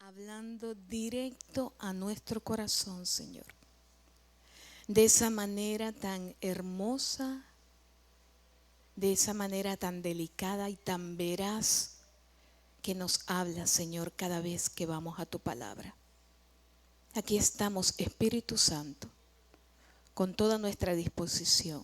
hablando directo a nuestro corazón, Señor. De esa manera tan hermosa, de esa manera tan delicada y tan veraz que nos habla, Señor, cada vez que vamos a tu palabra. Aquí estamos, Espíritu Santo, con toda nuestra disposición,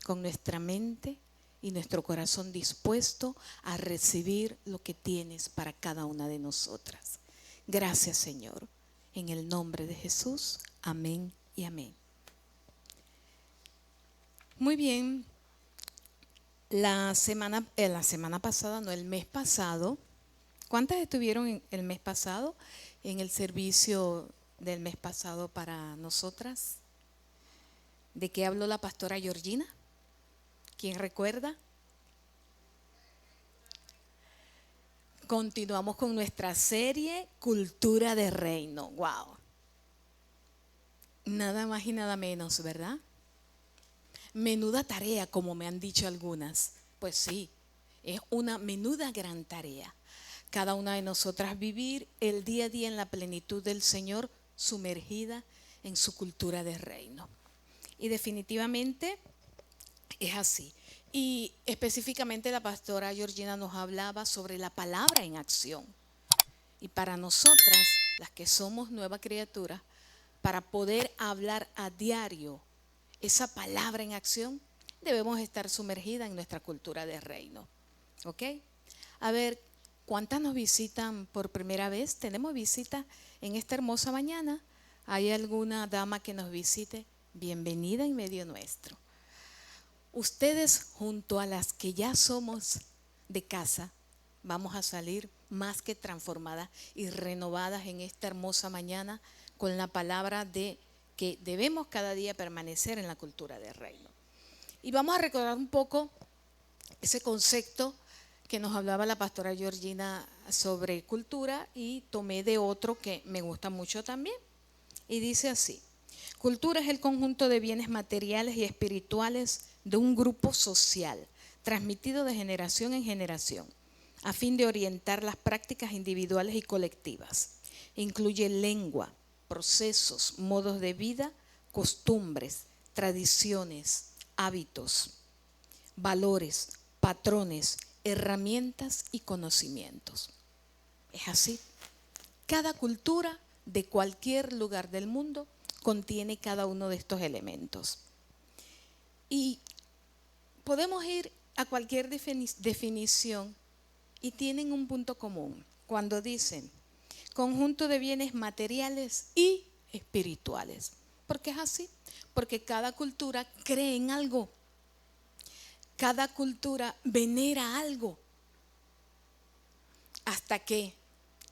con nuestra mente y nuestro corazón dispuesto a recibir lo que tienes para cada una de nosotras. Gracias, Señor. En el nombre de Jesús, amén y amén. Muy bien, la semana pasada, no, el mes pasado, ¿cuántas estuvieron el mes pasado en el servicio del mes pasado para nosotras? ¿De qué habló la pastora Georgina? ¿Quién recuerda? Continuamos con nuestra serie Cultura de Reino. ¡Wow! Nada más y nada menos, ¿verdad? Menuda tarea, como me han dicho algunas. Pues sí, es una menuda gran tarea. Cada una de nosotras vivir el día a día en la plenitud del Señor, sumergida en su cultura de reino. Y definitivamente es así. Y específicamente la pastora Georgina nos hablaba sobre la palabra en acción. Y para nosotras, las que somos nueva criatura, para poder hablar a diario esa palabra en acción, debemos estar sumergidas en nuestra cultura de reino. ¿Ok? A ver, ¿cuántas nos visitan por primera vez? ¿Tenemos visita en esta hermosa mañana? ¿Hay alguna dama que nos visite? Bienvenida en medio nuestro. Ustedes, junto a las que ya somos de casa, vamos a salir más que transformadas y renovadas en esta hermosa mañana con la palabra de que debemos cada día permanecer en la cultura del reino. Y vamos a recordar un poco ese concepto que nos hablaba la pastora Georgina sobre cultura, y tomé de otro que me gusta mucho también. Y dice así: cultura es el conjunto de bienes materiales y espirituales de un grupo social, transmitido de generación en generación, a fin de orientar las prácticas individuales y colectivas. Incluye lengua, procesos, modos de vida, costumbres, tradiciones, hábitos, valores, patrones, herramientas y conocimientos. Es así. Cada cultura de cualquier lugar del mundo contiene cada uno de estos elementos. Y podemos ir a cualquier definición y tienen un punto común cuando dicen conjunto de bienes materiales y espirituales. ¿Por qué es así? Porque cada cultura cree en algo. Cada cultura venera algo. Hasta que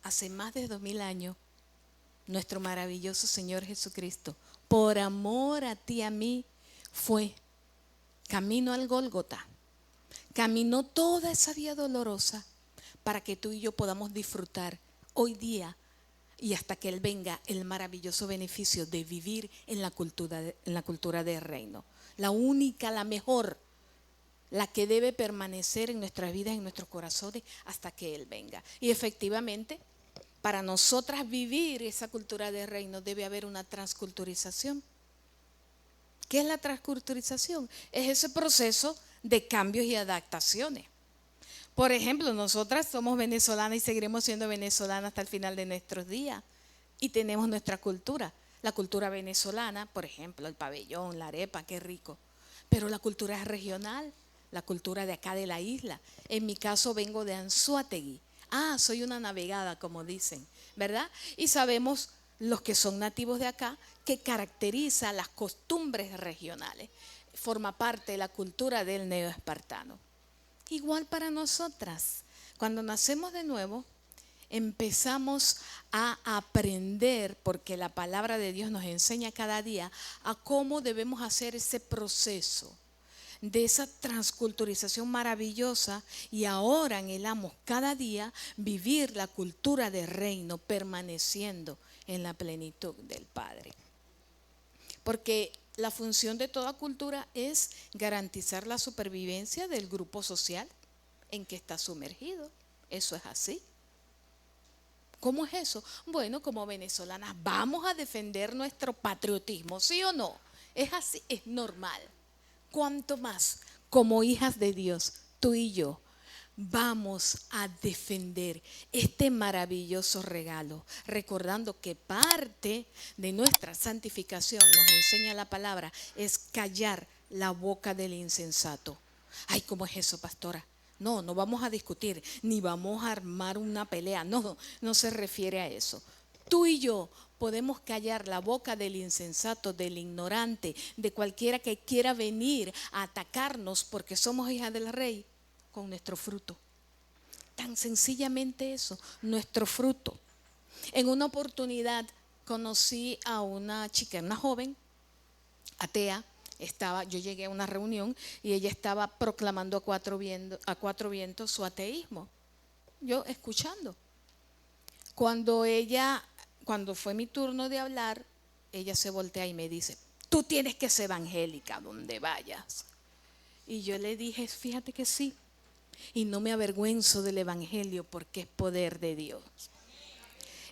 hace más de 2000 años, nuestro maravilloso Señor Jesucristo, por amor a ti y a mí, fue camino al Gólgota. Caminó toda esa vía dolorosa para que tú y yo podamos disfrutar hoy día y hasta que Él venga el maravilloso beneficio de vivir en la cultura del reino. La única, la mejor, la que debe permanecer en nuestras vidas, en nuestros corazones, hasta que Él venga. Y efectivamente, para nosotras vivir esa cultura de reino debe haber una transculturización. ¿Qué es la transculturización? Es ese proceso de cambios y adaptaciones. Por ejemplo, nosotras somos venezolanas y seguiremos siendo venezolanas hasta el final de nuestros días. Y tenemos nuestra cultura. La cultura venezolana, por ejemplo, el pabellón, la arepa, qué rico. Pero la cultura es regional, la cultura de acá de la isla. En mi caso vengo de Anzoátegui. Soy una navegada, como dicen, ¿verdad? Y sabemos, los que son nativos de acá, que caracteriza las costumbres regionales. Forma parte de la cultura del neoespartano. Igual para nosotras, cuando nacemos de nuevo, empezamos a aprender, porque la palabra de Dios nos enseña cada día a cómo debemos hacer ese proceso de esa transculturización maravillosa, y ahora anhelamos cada día vivir la cultura del reino permaneciendo en la plenitud del Padre. Porque la función de toda cultura es garantizar la supervivencia del grupo social en que está sumergido. Eso es así. ¿Cómo es eso? Bueno, como venezolanas vamos a defender nuestro patriotismo, ¿sí o no? Es así, es normal. Cuanto más como hijas de Dios, tú y yo, vamos a defender este maravilloso regalo, recordando que parte de nuestra santificación, nos enseña la palabra, es callar la boca del insensato. Ay, ¿cómo es eso, pastora? No, no vamos a discutir, ni vamos a armar una pelea. No, no se refiere a eso. Tú y yo podemos callar la boca del insensato, del ignorante, de cualquiera que quiera venir a atacarnos porque somos hijas del rey, con nuestro fruto. Tan sencillamente eso, nuestro fruto. En una oportunidad conocí a una chica, una joven, atea. Yo llegué a una reunión y ella estaba proclamando a cuatro vientos su ateísmo. Yo escuchando. Cuando fue mi turno de hablar, ella se voltea y me dice, tú tienes que ser evangélica donde vayas. Y yo le dije, fíjate que sí. Y no me avergüenzo del evangelio porque es poder de Dios.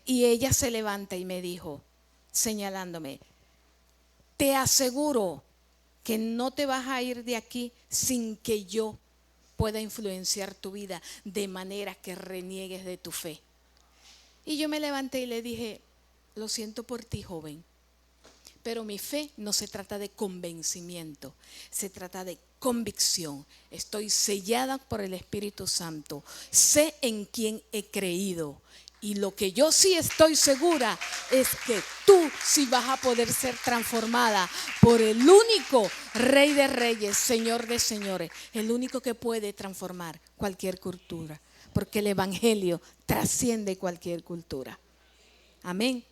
Y ella se levanta y me dijo, señalándome, te aseguro que no te vas a ir de aquí sin que yo pueda influenciar tu vida de manera que reniegues de tu fe. Y yo me levanté y le dije, lo siento por ti, joven, pero mi fe no se trata de convencimiento, se trata de convicción. Estoy sellada por el Espíritu Santo, sé en quién he creído. Y lo que yo sí estoy segura es que tú sí vas a poder ser transformada por el único Rey de Reyes, Señor de Señores, el único que puede transformar cualquier cultura, porque el Evangelio trasciende cualquier cultura. Amén.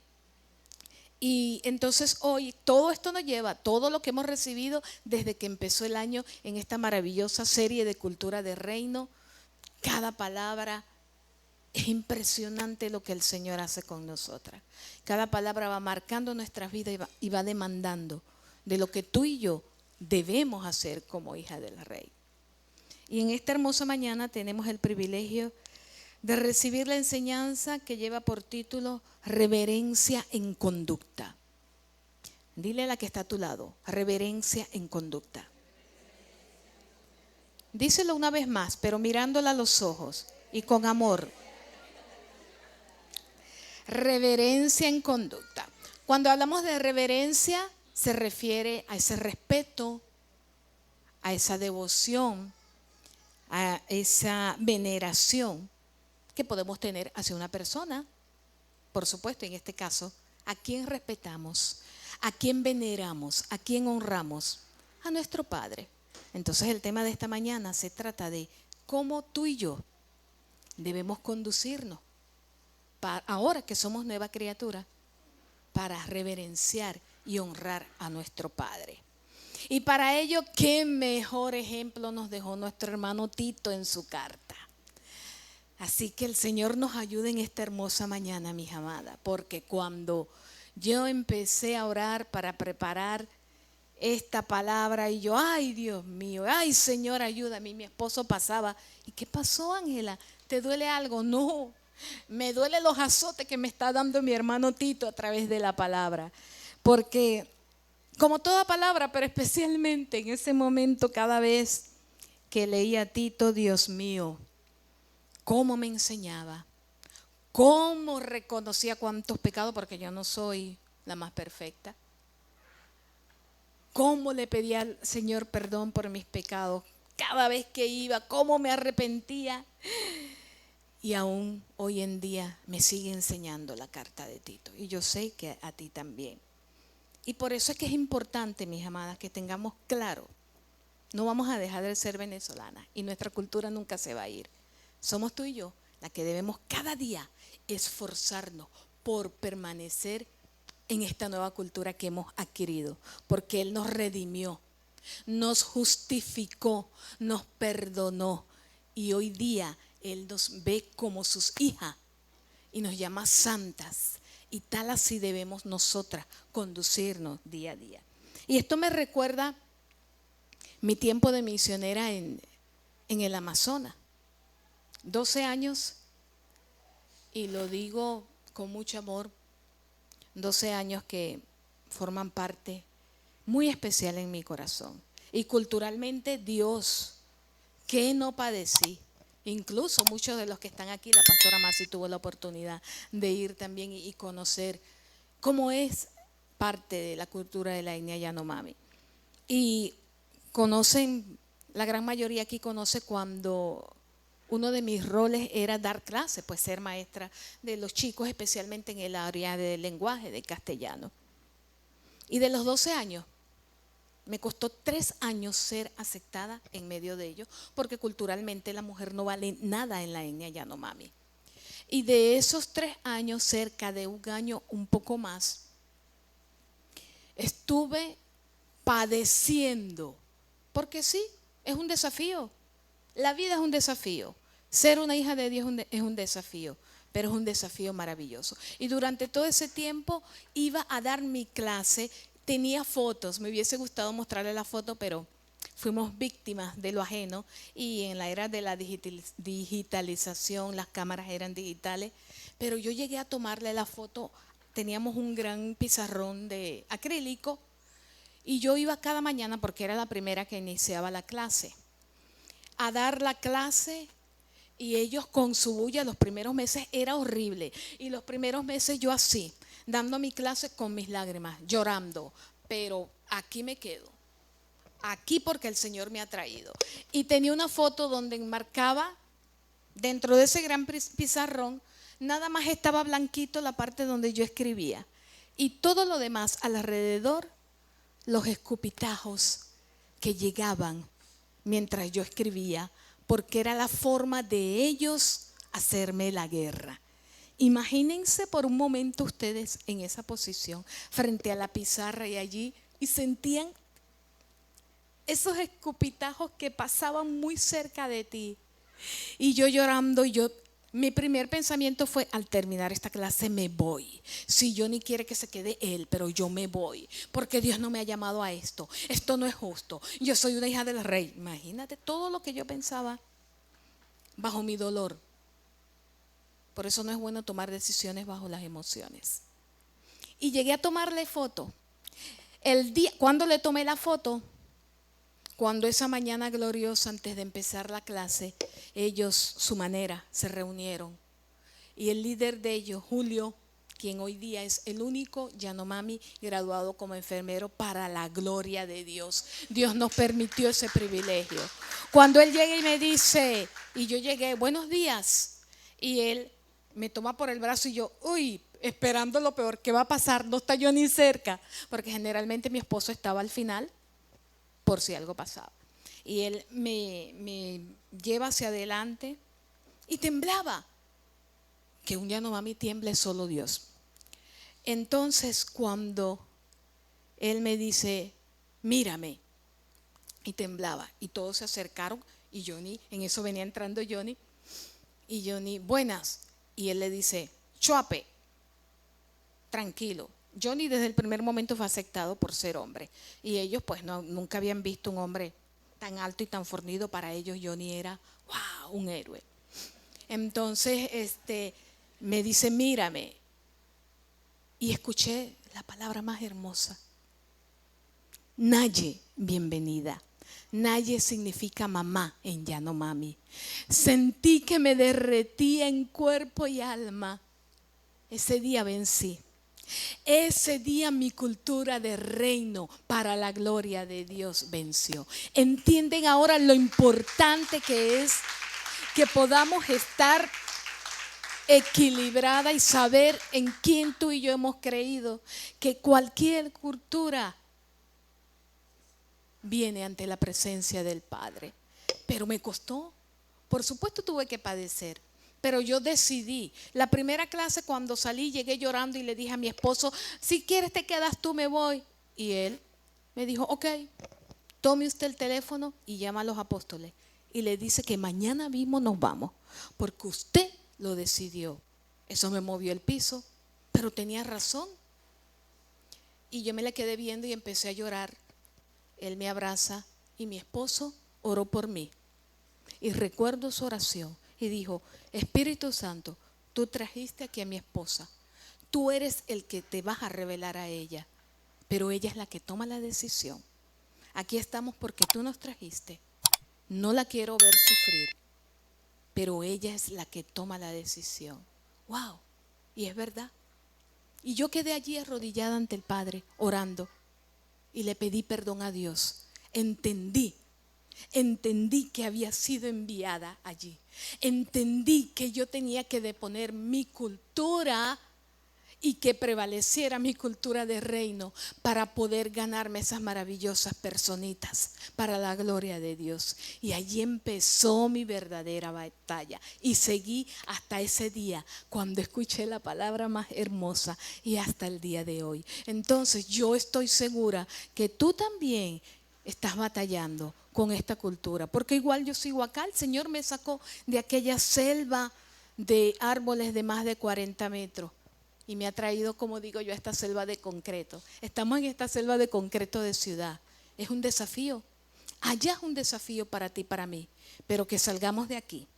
Y entonces hoy todo esto nos lleva, todo lo que hemos recibido desde que empezó el año en esta maravillosa serie de Cultura de Reino, cada palabra. Es impresionante lo que el Señor hace con nosotras. Cada palabra va marcando nuestras vidas y va demandando de lo que tú y yo debemos hacer como hija del Rey. Y en esta hermosa mañana tenemos el privilegio de recibir la enseñanza que lleva por título Reverencia en conducta. Dile a la que está a tu lado, reverencia en conducta. Díselo una vez más, pero mirándola a los ojos y con amor. Reverencia en conducta. Cuando hablamos de reverencia, se refiere a ese respeto, a esa devoción, a esa veneración que podemos tener hacia una persona. Por supuesto, en este caso, ¿a quién respetamos? ¿A quién veneramos? ¿A quién honramos? A nuestro Padre. Entonces el tema de esta mañana se trata de cómo tú y yo debemos conducirnos ahora que somos nueva criatura, para reverenciar y honrar a nuestro Padre. Y para ello, qué mejor ejemplo nos dejó nuestro hermano Tito en su carta. Así que el Señor nos ayude en esta hermosa mañana, mis amadas, porque cuando yo empecé a orar para preparar esta palabra y yo, ay Dios mío, ay Señor, ayúdame, mi esposo pasaba, ¿y qué pasó, Ángela? ¿Te duele algo? No. Me duele los azotes que me está dando mi hermano Tito a través de la palabra. Porque como toda palabra, pero especialmente en ese momento cada vez que leía a Tito, Dios mío, cómo me enseñaba, cómo reconocía cuántos pecados, porque yo no soy la más perfecta. Cómo le pedía al Señor perdón por mis pecados cada vez que iba, cómo me arrepentía. Y aún hoy en día me sigue enseñando la carta de Tito. Y yo sé que a ti también. Y por eso es que es importante, mis amadas, que tengamos claro, no vamos a dejar de ser venezolanas y nuestra cultura nunca se va a ir. Somos tú y yo las que debemos cada día esforzarnos por permanecer en esta nueva cultura que hemos adquirido. Porque Él nos redimió, nos justificó, nos perdonó. Y hoy día Él nos ve como sus hijas y nos llama santas. Y tal así debemos nosotras conducirnos día a día. Y esto me recuerda mi tiempo de misionera en el Amazonas. 12 años y lo digo con mucho amor, 12 años que forman parte muy especial en mi corazón. Y culturalmente, Dios, ¿qué no padecí? Incluso muchos de los que están aquí, la pastora Masi tuvo la oportunidad de ir también y conocer cómo es parte de la cultura de la etnia Yanomami. Y conocen, la gran mayoría aquí conoce cuando uno de mis roles era dar clases, pues ser maestra de los chicos, especialmente en el área del lenguaje, de castellano. Y de los 12 años, me costó 3 años ser aceptada en medio de ellos, porque culturalmente la mujer no vale nada en la etnia Yanomami. Y de esos 3 años, cerca de un año, un poco más, estuve padeciendo, porque sí, es un desafío. La vida es un desafío. Ser una hija de Dios es un desafío, pero es un desafío maravilloso. Y durante todo ese tiempo iba a dar mi clase, tenía fotos, me hubiese gustado mostrarle la foto, pero fuimos víctimas de lo ajeno y en la era de la digitalización las cámaras eran digitales, pero yo llegué a tomarle la foto, teníamos un gran pizarrón de acrílico y yo iba cada mañana, porque era la primera que iniciaba la clase, a dar la clase. Y ellos con su bulla, los primeros meses era horrible. Y los primeros meses yo así, dando mi clase con mis lágrimas, llorando. Pero aquí me quedo. Aquí porque el Señor me ha traído. Y tenía una foto donde enmarcaba, dentro de ese gran pizarrón, nada más estaba blanquito la parte donde yo escribía. Y todo lo demás alrededor, los escupitajos que llegaban mientras yo escribía, porque era la forma de ellos hacerme la guerra. Imagínense por un momento ustedes en esa posición, frente a la pizarra y allí, y sentían esos escupitajos que pasaban muy cerca de ti. Y yo llorando, mi primer pensamiento fue: al terminar esta clase me voy. Si Johnny quiere que se quede él, pero yo me voy, porque Dios no me ha llamado a esto. Esto no es justo. Yo soy una hija del rey. Imagínate todo lo que yo pensaba bajo mi dolor. Por eso no es bueno tomar decisiones bajo las emociones. Y llegué a tomarle foto. Cuando le tomé la foto, cuando esa mañana gloriosa antes de empezar la clase, ellos, su manera, se reunieron. Y el líder de ellos, Julio, quien hoy día es el único Yanomami graduado como enfermero, para la gloria de Dios. Dios nos permitió ese privilegio. Cuando él llega y me dice, y yo llegué, buenos días, y él me toma por el brazo y yo, esperando lo peor, ¿qué va a pasar? No está yo ni cerca, porque generalmente mi esposo estaba al final, por si algo pasaba. Y él me lleva hacia adelante y temblaba. Que un Yanomami tiemble solo Dios. Entonces cuando él me dice, mírame, y temblaba, y todos se acercaron, y Johnny, en eso venía entrando Johnny, y Johnny, buenas, y él le dice, Chuape, tranquilo. Johnny desde el primer momento fue aceptado por ser hombre, y ellos pues nunca habían visto un hombre tan alto y tan fornido. Para ellos Johnny era, wow, un héroe. Entonces me dice, mírame, y escuché la palabra más hermosa, Naye, bienvenida. Naye significa mamá en Yanomami. Sentí que me derretía en cuerpo y alma. Ese día vencí. Ese día mi cultura de reino para la gloria de Dios venció. ¿Entienden ahora lo importante que es que podamos estar equilibrada y saber en quién tú y yo hemos creído? Que cualquier cultura viene ante la presencia del Padre. Pero me costó, por supuesto tuve que padecer, pero yo decidí. La primera clase, cuando salí, llegué llorando y le dije a mi esposo, si quieres te quedas tú, me voy. Y él me dijo, ok, tome usted el teléfono y llama a los apóstoles y le dice que mañana mismo nos vamos, porque usted lo decidió. Eso me movió el piso, pero tenía razón. Y yo me la quedé viendo y empecé a llorar. Él me abraza y mi esposo oró por mí. Y recuerdo su oración y dijo, Espíritu Santo, tú trajiste aquí a mi esposa. Tú eres el que te vas a revelar a ella, pero ella es la que toma la decisión. Aquí estamos porque tú nos trajiste. No la quiero ver sufrir, pero ella es la que toma la decisión. ¡Wow! Y es verdad. Y yo quedé allí arrodillada ante el Padre, orando, y le pedí perdón a Dios. Entendí que había sido enviada allí. Entendí que yo tenía que deponer mi cultura y que prevaleciera mi cultura de reino para poder ganarme esas maravillosas personitas para la gloria de Dios. Y allí empezó mi verdadera batalla y seguí hasta ese día cuando escuché la palabra más hermosa y hasta el día de hoy. Entonces yo estoy segura que tú también estás batallando con esta cultura, porque igual yo sigo acá. El Señor me sacó de aquella selva de árboles de más de 40 metros y me ha traído, como digo yo, a esta selva de concreto. Estamos en esta selva de concreto de ciudad. Es un desafío. Allá es un desafío para ti y para mí, pero que salgamos de aquí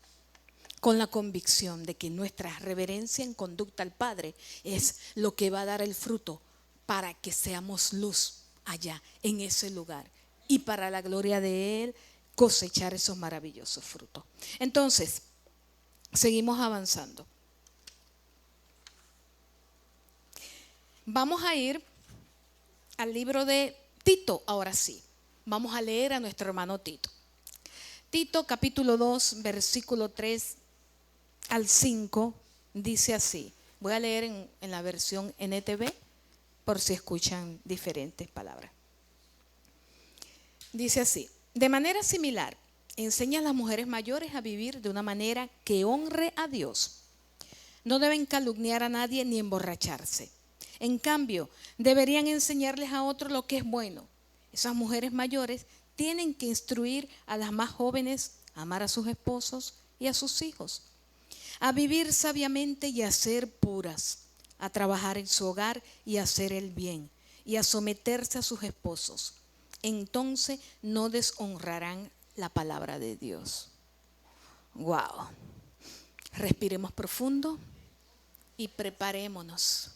con la convicción de que nuestra reverencia en conducta al Padre es lo que va a dar el fruto para que seamos luz allá, en ese lugar, y para la gloria de Él cosechar esos maravillosos frutos. Entonces, seguimos avanzando. Vamos a ir al libro de Tito, ahora sí. Vamos a leer a nuestro hermano Tito. Tito capítulo 2, versículo 3 al 5, dice así. Voy a leer en la versión NTV por si escuchan diferentes palabras. Dice así: de manera similar, enseña a las mujeres mayores a vivir de una manera que honre a Dios. No deben calumniar a nadie ni emborracharse. En cambio, deberían enseñarles a otros lo que es bueno. Esas mujeres mayores tienen que instruir a las más jóvenes a amar a sus esposos y a sus hijos, a vivir sabiamente y a ser puras, a trabajar en su hogar y a hacer el bien, y a someterse a sus esposos. Entonces no deshonrarán la palabra de Dios. Wow. Respiremos profundo y preparémonos,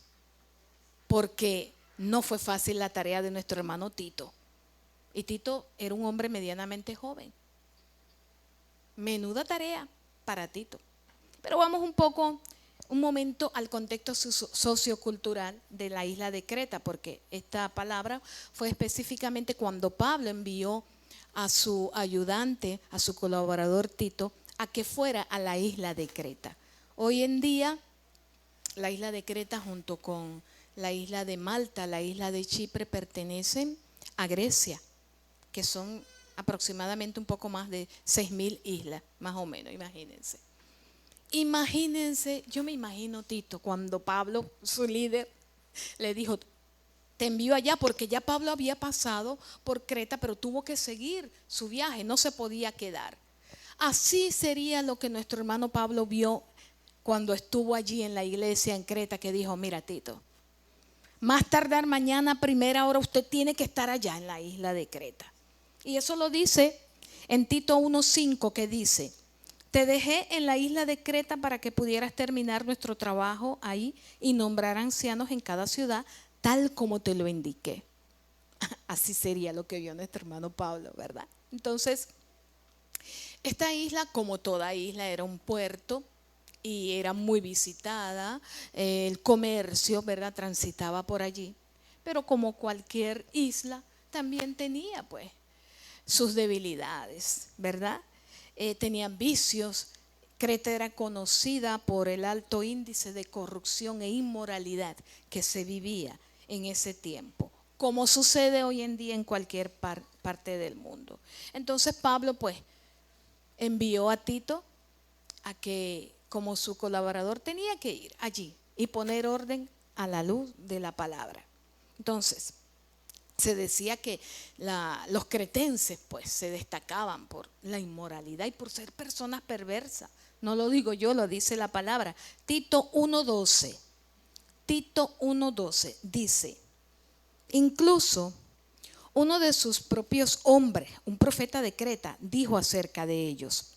porque no fue fácil la tarea de nuestro hermano Tito. Y Tito era un hombre medianamente joven. Menuda tarea para Tito. Pero vamos un momento al contexto sociocultural de la isla de Creta, porque esta palabra fue específicamente cuando Pablo envió a su ayudante, a su colaborador Tito, a que fuera a la isla de Creta. Hoy en día, la isla de Creta junto con la isla de Malta, la isla de Chipre pertenecen a Grecia, que son aproximadamente un poco más de 6.000 islas, más o menos, imagínense. Imagínense, yo me imagino Tito cuando Pablo, su líder, le dijo: te envío allá, porque ya Pablo había pasado por Creta, pero tuvo que seguir su viaje, no se podía quedar. Así sería lo que nuestro hermano Pablo vio cuando estuvo allí en la iglesia en Creta, que dijo: mira Tito, más tardar mañana a primera hora usted tiene que estar allá en la isla de Creta. Y eso lo dice en Tito 1:5, que dice: te dejé en la isla de Creta para que pudieras terminar nuestro trabajo ahí y nombrar ancianos en cada ciudad, tal como te lo indiqué. Así sería lo que vio nuestro hermano Pablo, ¿verdad? Entonces, esta isla, como toda isla, era un puerto y era muy visitada. El comercio, ¿verdad?, transitaba por allí. Pero como cualquier isla, también tenía pues sus debilidades, ¿verdad? Tenían vicios. Creta era conocida por el alto índice de corrupción e inmoralidad que se vivía en ese tiempo, como sucede hoy en día en cualquier parte del mundo. Entonces Pablo pues envió a Tito a que, como su colaborador, tenía que ir allí y poner orden a la luz de la palabra. Entonces, se decía que los cretenses pues se destacaban por la inmoralidad y por ser personas perversas. No lo digo yo, lo dice la palabra. Tito 1:12. Tito 1:12 dice: incluso uno de sus propios hombres, un profeta de Creta, dijo acerca de ellos: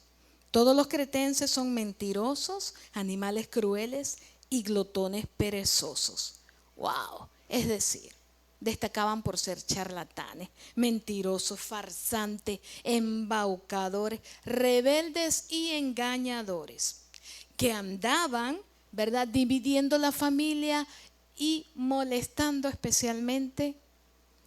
Todos los cretenses son mentirosos, animales crueles y glotones perezosos. ¡Wow! Es decir, destacaban por ser charlatanes, mentirosos, farsantes, embaucadores, rebeldes y engañadores, que andaban, ¿verdad?, dividiendo la familia y molestando especialmente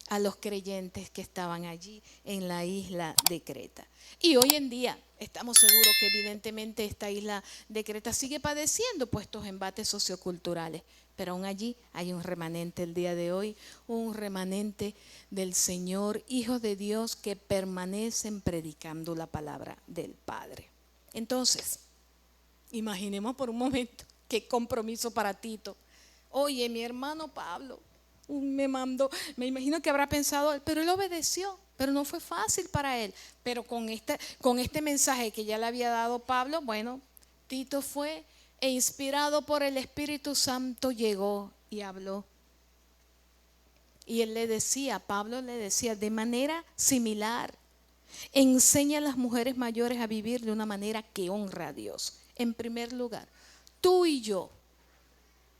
a los creyentes que estaban allí en la isla de Creta. Y hoy en día estamos seguros que evidentemente esta isla de Creta sigue padeciendo pues estos embates socioculturales, pero aún allí hay un remanente el día de hoy, un remanente del Señor, hijos de Dios que permanecen predicando la palabra del Padre. Entonces, imaginemos por un momento qué compromiso para Tito. Oye, mi hermano Pablo me mandó, me imagino que habrá pensado, pero él obedeció, pero no fue fácil para él. Pero con este mensaje que ya le había dado Pablo, bueno, Tito fue e inspirado por el Espíritu Santo llegó y habló. Y él le decía, Pablo le decía, de manera similar, enseña a las mujeres mayores a vivir de una manera que honra a Dios. En primer lugar, tú y yo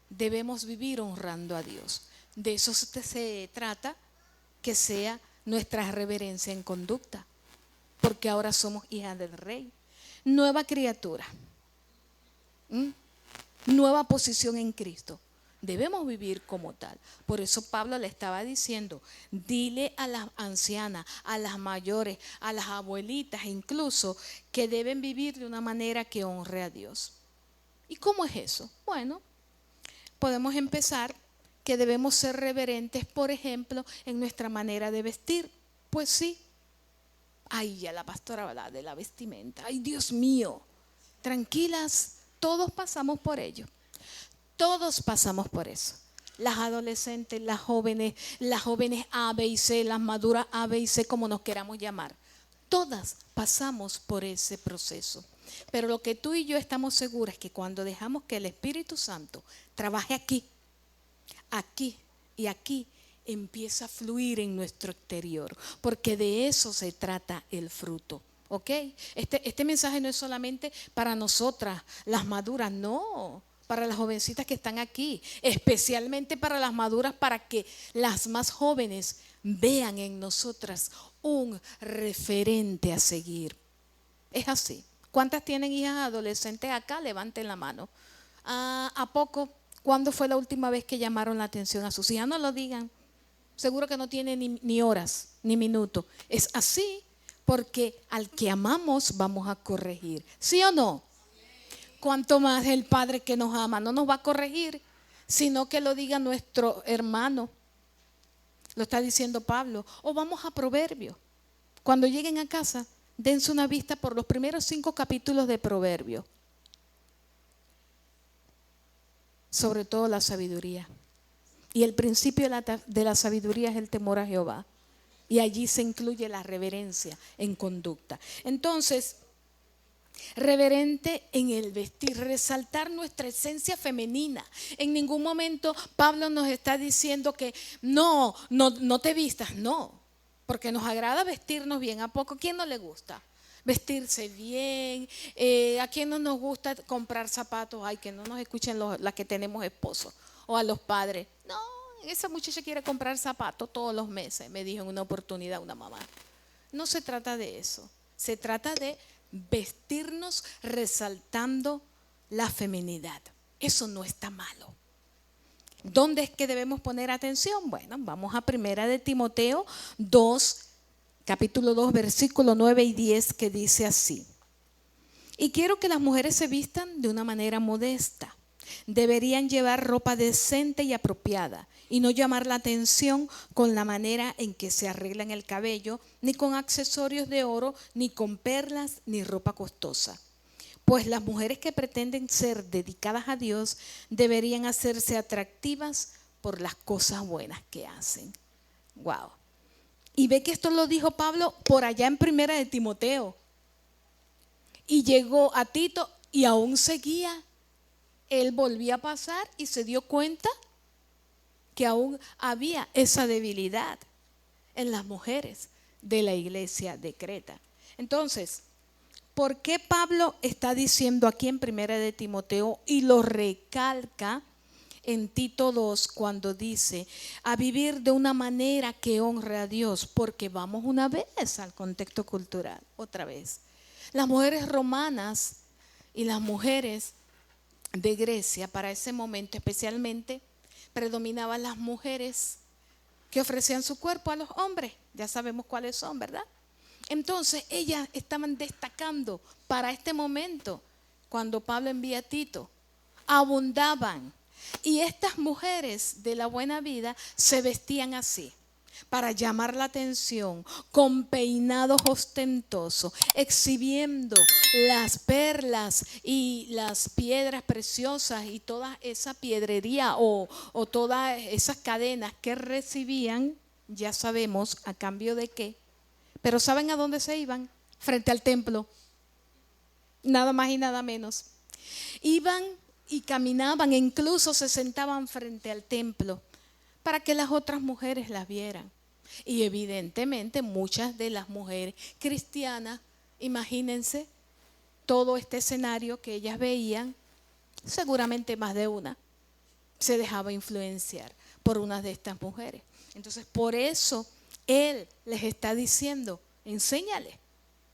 debemos vivir honrando a Dios. De eso se trata, que sea nuestra reverencia en conducta, porque ahora somos hijas del Rey, nueva criatura, nueva posición en Cristo. Debemos vivir como tal. Por eso Pablo le estaba diciendo, dile a las ancianas, a las mayores, a las abuelitas incluso, que deben vivir de una manera que honre a Dios. ¿Y cómo es eso? Bueno, podemos empezar que debemos ser reverentes, por ejemplo, en nuestra manera de vestir. Pues sí. Ay, ya la pastora habla de la vestimenta. Ay, Dios mío. Tranquilas, todos pasamos por ello. Todos pasamos por eso. Las adolescentes, las jóvenes A, B y C, las maduras A, B y C, como nos queramos llamar. Todas pasamos por ese proceso. Pero lo que tú y yo estamos seguros es que cuando dejamos que el Espíritu Santo trabaje aquí y aquí, empieza a fluir en nuestro exterior, porque de eso se trata el fruto. ¿Ok? Este mensaje no es solamente para nosotras, las maduras, no, para las jovencitas que están aquí, especialmente para las maduras, para que las más jóvenes vean en nosotras un referente a seguir. Es así. ¿Cuántas tienen hijas adolescentes acá? Levanten la mano. ¿A poco? ¿Cuándo fue la última vez que llamaron la atención a sus hijas? No lo digan. Seguro que no tienen ni horas, ni minutos. Es así, porque al que amamos vamos a corregir. ¿Sí o no? ¿Cuánto más el Padre que nos ama no nos va a corregir? Sino que lo diga nuestro hermano. Lo está diciendo Pablo. O vamos a Proverbios. Cuando lleguen a casa, dense una vista por los primeros 5 capítulos de Proverbios. Sobre todo la sabiduría. Y el principio de la sabiduría es el temor a Jehová. Y allí se incluye la reverencia en conducta. Entonces, reverente en el vestir, resaltar nuestra esencia femenina. En ningún momento Pablo nos está diciendo que no te vistas, no. Porque nos agrada vestirnos bien. ¿A poco? ¿Quién no le gusta? Vestirse bien. ¿A quién no nos gusta comprar zapatos? Ay, que no nos escuchen las que tenemos esposos. O a los padres. No, esa muchacha quiere comprar zapatos todos los meses, me dijo en una oportunidad una mamá. No se trata de eso. Se trata de vestirnos resaltando la feminidad. Eso no está malo. ¿Dónde es que debemos poner atención? Bueno, vamos a 1 de Timoteo 2, capítulo 2, versículo 9 y 10, que dice así. Y quiero que las mujeres se vistan de una manera modesta. Deberían llevar ropa decente y apropiada y no llamar la atención con la manera en que se arreglan el cabello, ni con accesorios de oro, ni con perlas, ni ropa costosa. Pues las mujeres que pretenden ser dedicadas a Dios deberían hacerse atractivas por las cosas buenas que hacen. Wow. Y ve que esto lo dijo Pablo por allá en 1 de Timoteo. Y llegó a Tito y aún seguía. Él volvía a pasar y se dio cuenta que aún había esa debilidad en las mujeres de la iglesia de Creta. Entonces, ¿por qué Pablo está diciendo aquí en Primera de Timoteo y lo recalca en Tito 2 cuando dice a vivir de una manera que honre a Dios? Porque vamos una vez al contexto cultural, otra vez. Las mujeres romanas y las mujeres de Grecia para ese momento especialmente predominaban las mujeres que ofrecían su cuerpo a los hombres. Ya sabemos cuáles son, ¿verdad? Entonces ellas estaban destacando para este momento cuando Pablo envía a Tito. Abundaban. Y estas mujeres de la buena vida se vestían así, para llamar la atención, con peinados ostentosos, exhibiendo las perlas y las piedras preciosas y toda esa piedrería o todas esas cadenas que recibían, ya sabemos a cambio de qué. Pero ¿saben a dónde se iban? Frente al templo, nada más y nada menos. Iban y caminaban, e incluso se sentaban frente al templo para que las otras mujeres las vieran. Y evidentemente muchas de las mujeres cristianas, imagínense todo este escenario que ellas veían, seguramente más de una se dejaba influenciar por una de estas mujeres. Entonces por eso él les está diciendo, enséñale.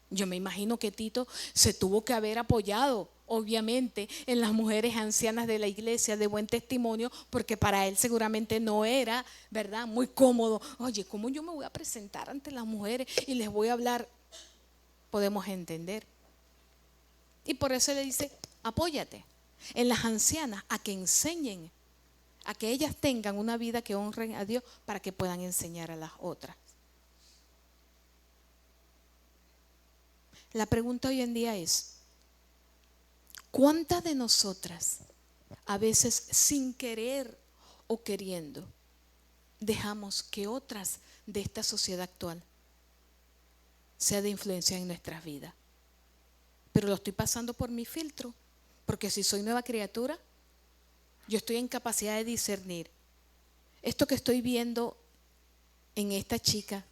Yo me imagino que Tito se tuvo que haber apoyado, obviamente, en las mujeres ancianas de la iglesia de buen testimonio, porque para él seguramente no era, ¿verdad?, muy cómodo. Oye, ¿cómo yo me voy a presentar ante las mujeres y les voy a hablar? Podemos entender. Y por eso le dice, apóyate en las ancianas a que enseñen, a que ellas tengan una vida que honren a Dios para que puedan enseñar a las otras. La pregunta hoy en día es, ¿cuántas de nosotras, a veces sin querer o queriendo, dejamos que otras de esta sociedad actual sea de influencia en nuestras vidas? Pero lo estoy pasando por mi filtro, porque si soy nueva criatura, yo estoy en capacidad de discernir. Esto que estoy viendo en esta chica,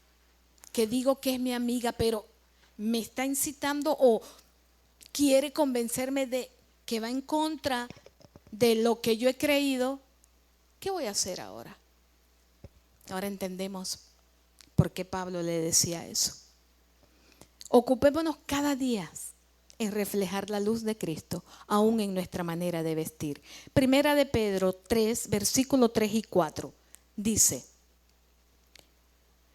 que digo que es mi amiga, pero me está incitando o quiere convencerme de que va en contra de lo que yo he creído, ¿qué voy a hacer ahora? Ahora entendemos por qué Pablo le decía eso. Ocupémonos cada día en reflejar la luz de Cristo, aún en nuestra manera de vestir. Primera de Pedro 3, versículo 3 y 4, dice: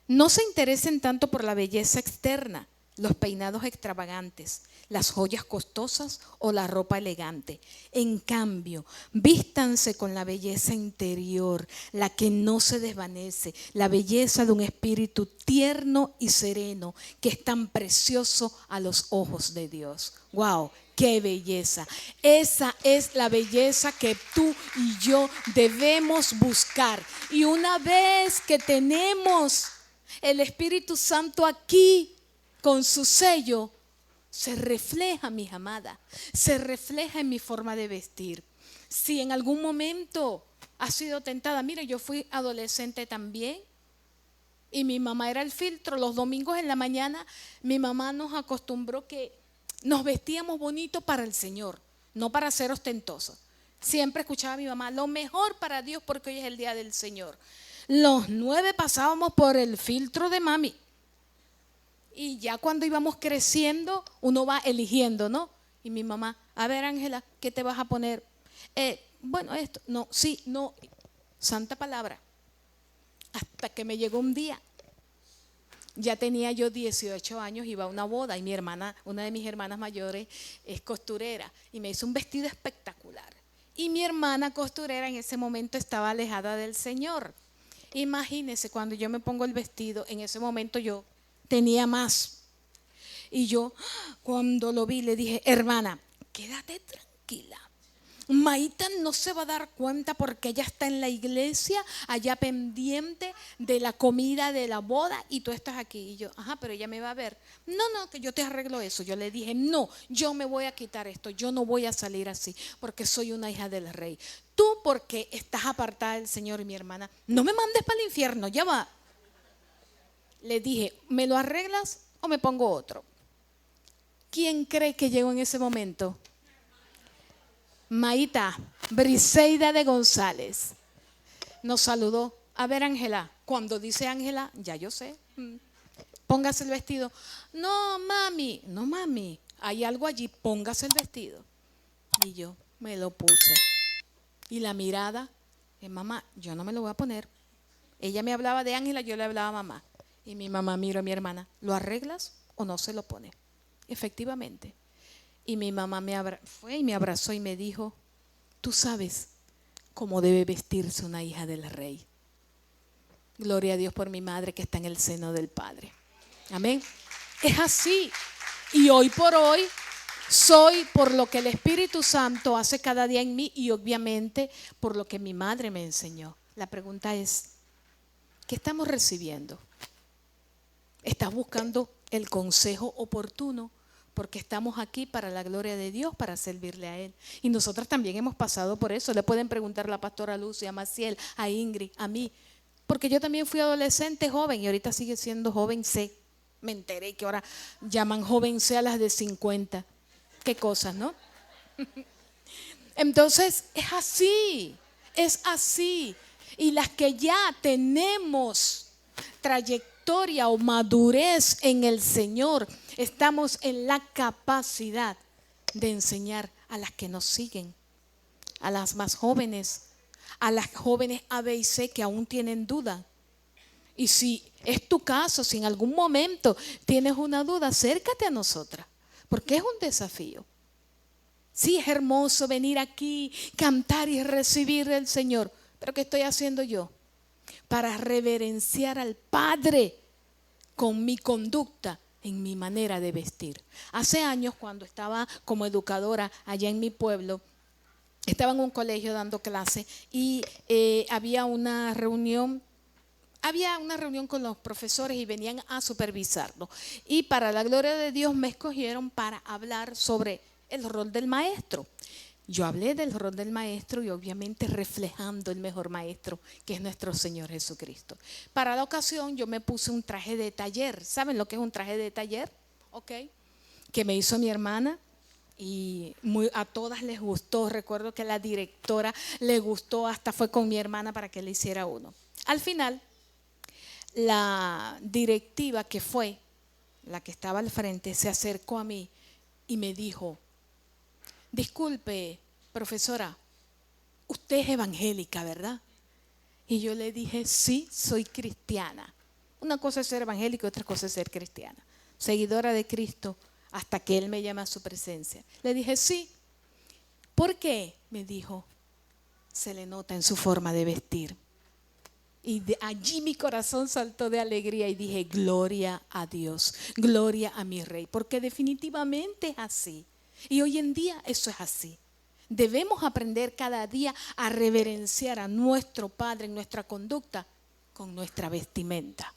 no se interesen tanto por la belleza externa, los peinados extravagantes, las joyas costosas o la ropa elegante. En cambio, vístanse con la belleza interior, la que no se desvanece, la belleza de un espíritu tierno y sereno, que es tan precioso a los ojos de Dios. ¡Wow! ¡Qué belleza! Esa es la belleza que tú y yo debemos buscar. Y una vez que tenemos el Espíritu Santo aquí con su sello, se refleja, mis amadas, se refleja en mi forma de vestir. Si en algún momento has sido tentada, mire, yo fui adolescente también y mi mamá era el filtro. Los domingos en la mañana mi mamá nos acostumbró que nos vestíamos bonito para el Señor, no para ser ostentosos. Siempre escuchaba a mi mamá, lo mejor para Dios porque hoy es el día del Señor. Los 9 pasábamos por el filtro de mami. Y ya cuando íbamos creciendo, uno va eligiendo, ¿no? Y mi mamá, a ver, Ángela, ¿qué te vas a poner? Bueno, esto, no, sí, no, santa palabra. Hasta que me llegó un día, ya tenía yo 18 años, iba a una boda y mi hermana, una de mis hermanas mayores, es costurera y me hizo un vestido espectacular. Y mi hermana costurera en ese momento estaba alejada del Señor. Imagínense, cuando yo me pongo el vestido, en ese momento yo tenía más. Y yo, cuando lo vi, le dije, hermana, quédate tranquila. Maíta no se va a dar cuenta porque ella está en la iglesia, allá pendiente de la comida de la boda y tú estás aquí. Y yo, ajá, pero ella me va a ver. No, que yo te arreglo eso. Yo le dije, no, yo me voy a quitar esto, yo no voy a salir así porque soy una hija del rey. Tú porque estás apartada del Señor. Y mi hermana, no me mandes para el infierno, ya va. Le dije, ¿me lo arreglas o me pongo otro? ¿Quién cree que llegó en ese momento? Maíta Briseida de González nos saludó. A ver, Ángela, cuando dice Ángela, ya yo sé. Póngase el vestido. No, mami, hay algo allí, póngase el vestido. Y yo me lo puse. Y la mirada, mamá, yo no me lo voy a poner. Ella me hablaba de Ángela, yo le hablaba a mamá. Y mi mamá miró a mi hermana, ¿lo arreglas o no se lo pone? Efectivamente. Y mi mamá fue y me abrazó y me dijo, tú sabes cómo debe vestirse una hija del rey. Gloria a Dios por mi madre que está en el seno del Padre. Amén. Es así. Y hoy por hoy soy por lo que el Espíritu Santo hace cada día en mí y obviamente por lo que mi madre me enseñó. La pregunta es, ¿qué estamos recibiendo? ¿Estás buscando el consejo oportuno? Porque estamos aquí para la gloria de Dios, para servirle a Él. Y nosotras también hemos pasado por eso. Le pueden preguntar a la pastora Lucia, a Maciel, a Ingrid, a mí. Porque yo también fui adolescente joven y ahorita sigue siendo joven C. Me enteré que ahora llaman joven C a las de 50. Qué cosas, ¿no? Entonces, es así, es así. Y las que ya tenemos trayectoria o madurez en el Señor, estamos en la capacidad de enseñar a las que nos siguen, a las más jóvenes, a las jóvenes A, B y C que aún tienen duda. Y si es tu caso, si en algún momento tienes una duda, acércate a nosotras, porque es un desafío. Sí, es hermoso venir aquí, cantar y recibir del Señor, pero ¿qué estoy haciendo yo? Para reverenciar al Padre con mi conducta, en mi manera de vestir. Hace años, cuando estaba como educadora allá en mi pueblo, estaba en un colegio dando clase y había una reunión con los profesores y venían a supervisarlo. Y para la gloria de Dios me escogieron para hablar sobre el rol del maestro. Yo hablé del rol del maestro y obviamente reflejando el mejor maestro, que es nuestro Señor Jesucristo. Para la ocasión yo me puse un traje de taller. ¿Saben lo que es un traje de taller? ¿Ok? Que me hizo mi hermana. Y a todas les gustó. Recuerdo que a la directora le gustó, hasta fue con mi hermana para que le hiciera uno. Al final, la directiva que fue, la que estaba al frente, se acercó a mí y me dijo, disculpe, profesora, usted es evangélica, ¿verdad? Y yo le dije, sí, soy cristiana. Una cosa es ser evangélica y otra cosa es ser cristiana. Seguidora de Cristo hasta que Él me llama a su presencia. Le dije, sí. ¿Por qué? Me dijo, se le nota en su forma de vestir. Y de allí mi corazón saltó de alegría y dije, gloria a Dios, gloria a mi Rey, porque definitivamente es así. Y hoy en día eso es así. Debemos aprender cada día a reverenciar a nuestro Padre en nuestra conducta con nuestra vestimenta.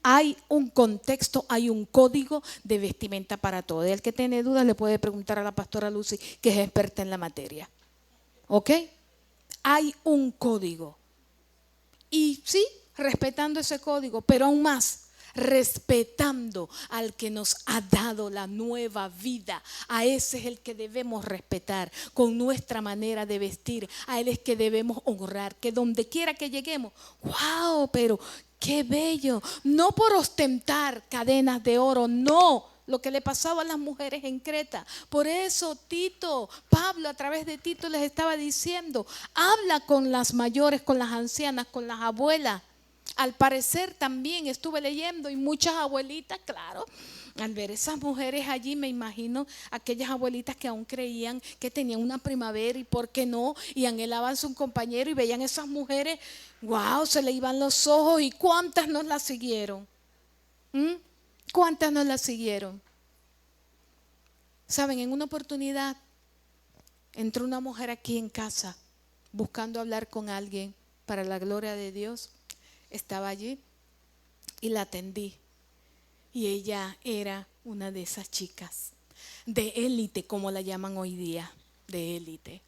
Hay un contexto, hay un código de vestimenta para todo. El que tiene dudas le puede preguntar a la pastora Lucy, que es experta en la materia. ¿Ok? Hay un código. Y sí, respetando ese código, pero aún más, respetando al que nos ha dado la nueva vida. A ese es el que debemos respetar con nuestra manera de vestir. A él es que debemos honrar, que donde quiera que lleguemos, wow, pero qué bello. No por ostentar cadenas de oro, no. Lo que le pasaba a las mujeres en Creta. Por eso Pablo a través de Tito les estaba diciendo, habla con las mayores, con las ancianas, con las abuelas. Al parecer también estuve leyendo y muchas abuelitas, claro, al ver esas mujeres allí, me imagino aquellas abuelitas que aún creían que tenían una primavera y por qué no, y anhelaban a su compañero y veían esas mujeres, wow, se le iban los ojos. ¿Y cuántas nos las siguieron? ¿Cuántas nos las siguieron? Saben, en una oportunidad entró una mujer aquí en casa buscando hablar con alguien para la gloria de Dios. Estaba allí y la atendí. Y ella era una de esas chicas de élite, como la llaman hoy día, de élite.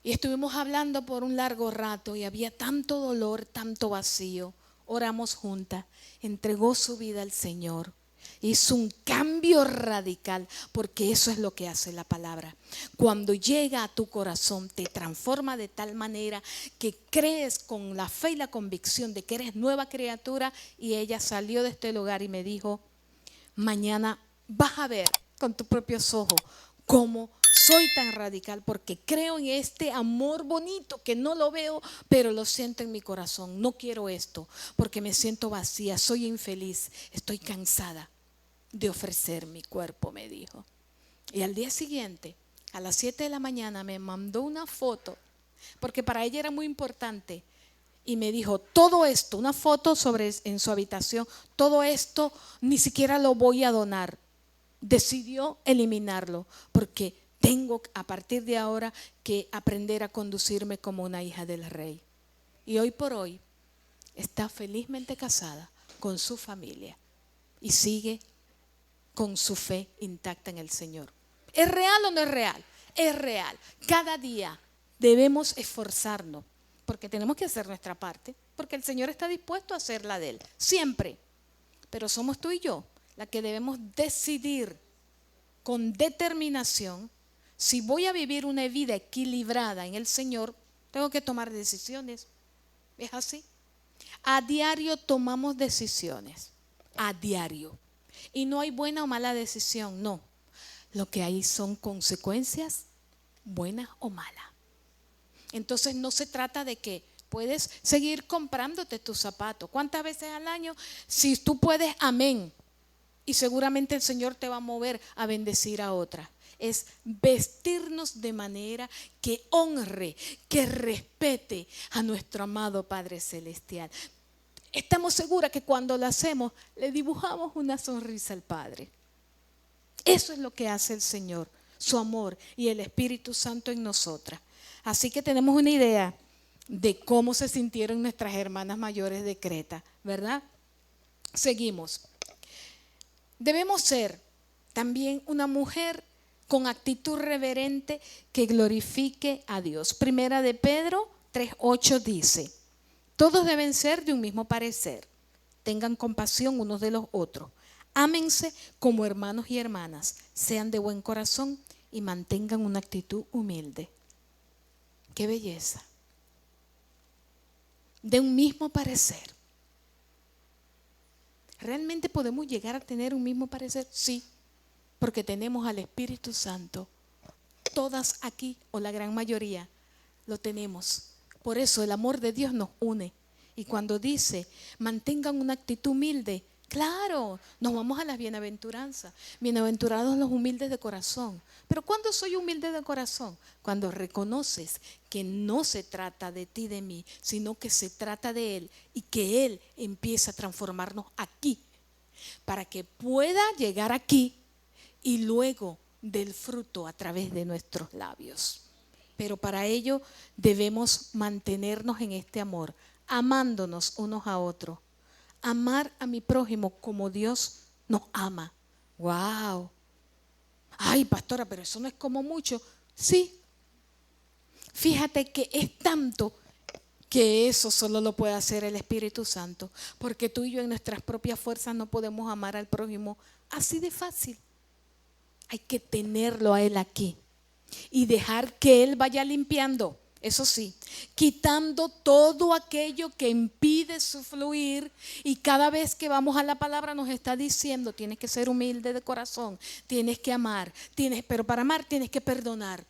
Y estuvimos hablando por un largo rato y había tanto dolor, tanto vacío. Oramos juntas, entregó su vida al Señor. Hizo un cambio radical, porque eso es lo que hace la palabra. Cuando llega a tu corazón, te transforma de tal manera que crees con la fe y la convicción de que eres nueva criatura. Y ella salió de este lugar y me dijo: mañana vas a ver con tus propios ojos cómo soy tan radical, porque creo en este amor bonito que no lo veo, pero lo siento en mi corazón. No quiero esto porque me siento vacía, soy infeliz, estoy cansada de ofrecer mi cuerpo, me dijo. Y al día siguiente, a las 7 de la mañana, me mandó una foto, porque para ella era muy importante, y me dijo: todo esto, una foto en su habitación, todo esto ni siquiera lo voy a donar. Decidió eliminarlo, porque tengo a partir de ahora que aprender a conducirme como una hija del rey. Y hoy por hoy está felizmente casada con su familia y sigue con su fe intacta en el Señor. ¿Es real o no es real? Es real. Cada día debemos esforzarnos, porque tenemos que hacer nuestra parte, porque el Señor está dispuesto a hacer la de Él, siempre. Pero somos tú y yo la que debemos decidir con determinación: si voy a vivir una vida equilibrada en el Señor, tengo que tomar decisiones. ¿Es así? A diario tomamos decisiones, a diario. Y no hay buena o mala decisión, no. Lo que hay son consecuencias, buenas o malas. Entonces no se trata de que puedes seguir comprándote tus zapatos. ¿Cuántas veces al año? Si tú puedes, amén. Y seguramente el Señor te va a mover a bendecir a otra. Es vestirnos de manera que honre, que respete a nuestro amado Padre Celestial. Estamos seguras que cuando lo hacemos, le dibujamos una sonrisa al Padre. Eso es lo que hace el Señor, su amor y el Espíritu Santo en nosotras. Así que tenemos una idea de cómo se sintieron nuestras hermanas mayores de Creta, ¿verdad? Seguimos. Debemos ser también una mujer con actitud reverente que glorifique a Dios. Primera de Pedro 3:8 dice: todos deben ser de un mismo parecer, tengan compasión unos de los otros, ámense como hermanos y hermanas, sean de buen corazón y mantengan una actitud humilde. ¡Qué belleza! De un mismo parecer. ¿Realmente podemos llegar a tener un mismo parecer? Sí, porque tenemos al Espíritu Santo. Todas aquí, o la gran mayoría, lo tenemos. Por eso el amor de Dios nos une. Y cuando dice, mantengan una actitud humilde, claro, nos vamos a las bienaventuranzas. Bienaventurados los humildes de corazón. Pero ¿cuándo soy humilde de corazón? Cuando reconoces que no se trata de ti, de mí, sino que se trata de Él, y que Él empieza a transformarnos aquí, para que pueda llegar aquí y luego del fruto a través de nuestros labios. Pero para ello debemos mantenernos en este amor, amándonos unos a otros. Amar a mi prójimo como Dios nos ama. ¡Wow! Ay, pastora, pero eso no es como mucho. Sí. Fíjate que es tanto que eso solo lo puede hacer el Espíritu Santo, porque tú y yo en nuestras propias fuerzas no podemos amar al prójimo así de fácil. Hay que tenerlo a Él aquí y dejar que Él vaya limpiando, eso sí, quitando todo aquello que impide su fluir. Y cada vez que vamos a la palabra nos está diciendo: tienes que ser humilde de corazón, tienes que amar, pero para amar tienes que perdonar,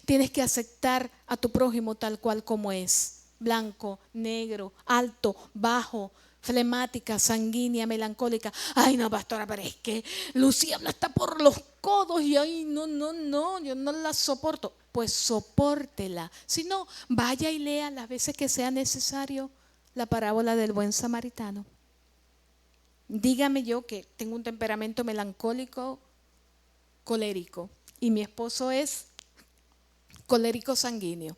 tienes que aceptar a tu prójimo tal cual como es, blanco, negro, alto, bajo, flemática, sanguínea, melancólica. Ay, no, pastora, pero es que Luciana está por los codos y ay, no, yo no la soporto. Pues sopórtela. Si no, vaya y lea las veces que sea necesario la parábola del buen samaritano. Dígame yo que tengo un temperamento melancólico, colérico, y mi esposo es colérico sanguíneo.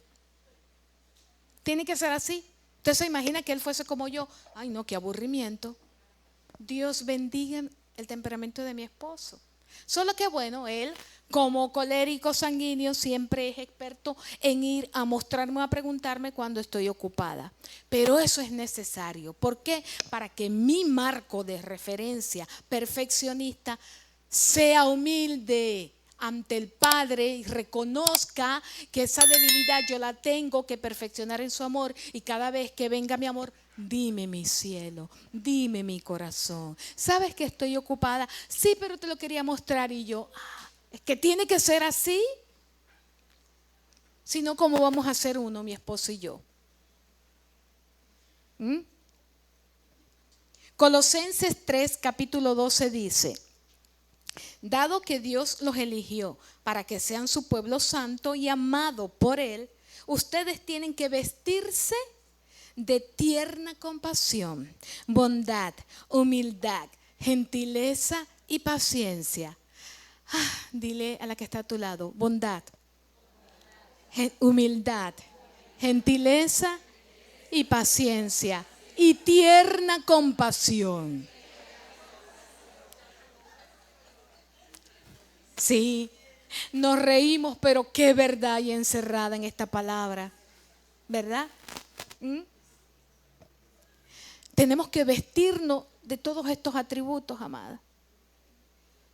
Tiene que ser así. Usted se imagina que él fuese como yo. Ay, no, qué aburrimiento. Dios bendiga el temperamento de mi esposo. Solo que bueno, él como colérico sanguíneo siempre es experto en ir a mostrarme o a preguntarme cuando estoy ocupada. Pero eso es necesario. ¿Por qué? Para que mi marco de referencia perfeccionista sea humilde ante el Padre y reconozca que esa debilidad yo la tengo que perfeccionar en su amor, y cada vez que venga mi amor, dime mi cielo, dime mi corazón, ¿sabes que estoy ocupada? Sí, pero te lo quería mostrar. Y yo, es que tiene que ser así. Si no, ¿cómo vamos a hacer uno, mi esposo y yo? Colosenses 3, capítulo 12 dice: dado que Dios los eligió para que sean su pueblo santo y amado por Él, ustedes tienen que vestirse de tierna compasión, bondad, humildad, gentileza y paciencia. Dile a la que está a tu lado: bondad, humildad, gentileza y paciencia y tierna compasión. Sí, nos reímos, pero qué verdad hay encerrada en esta palabra, ¿verdad? Tenemos que vestirnos de todos estos atributos, amada.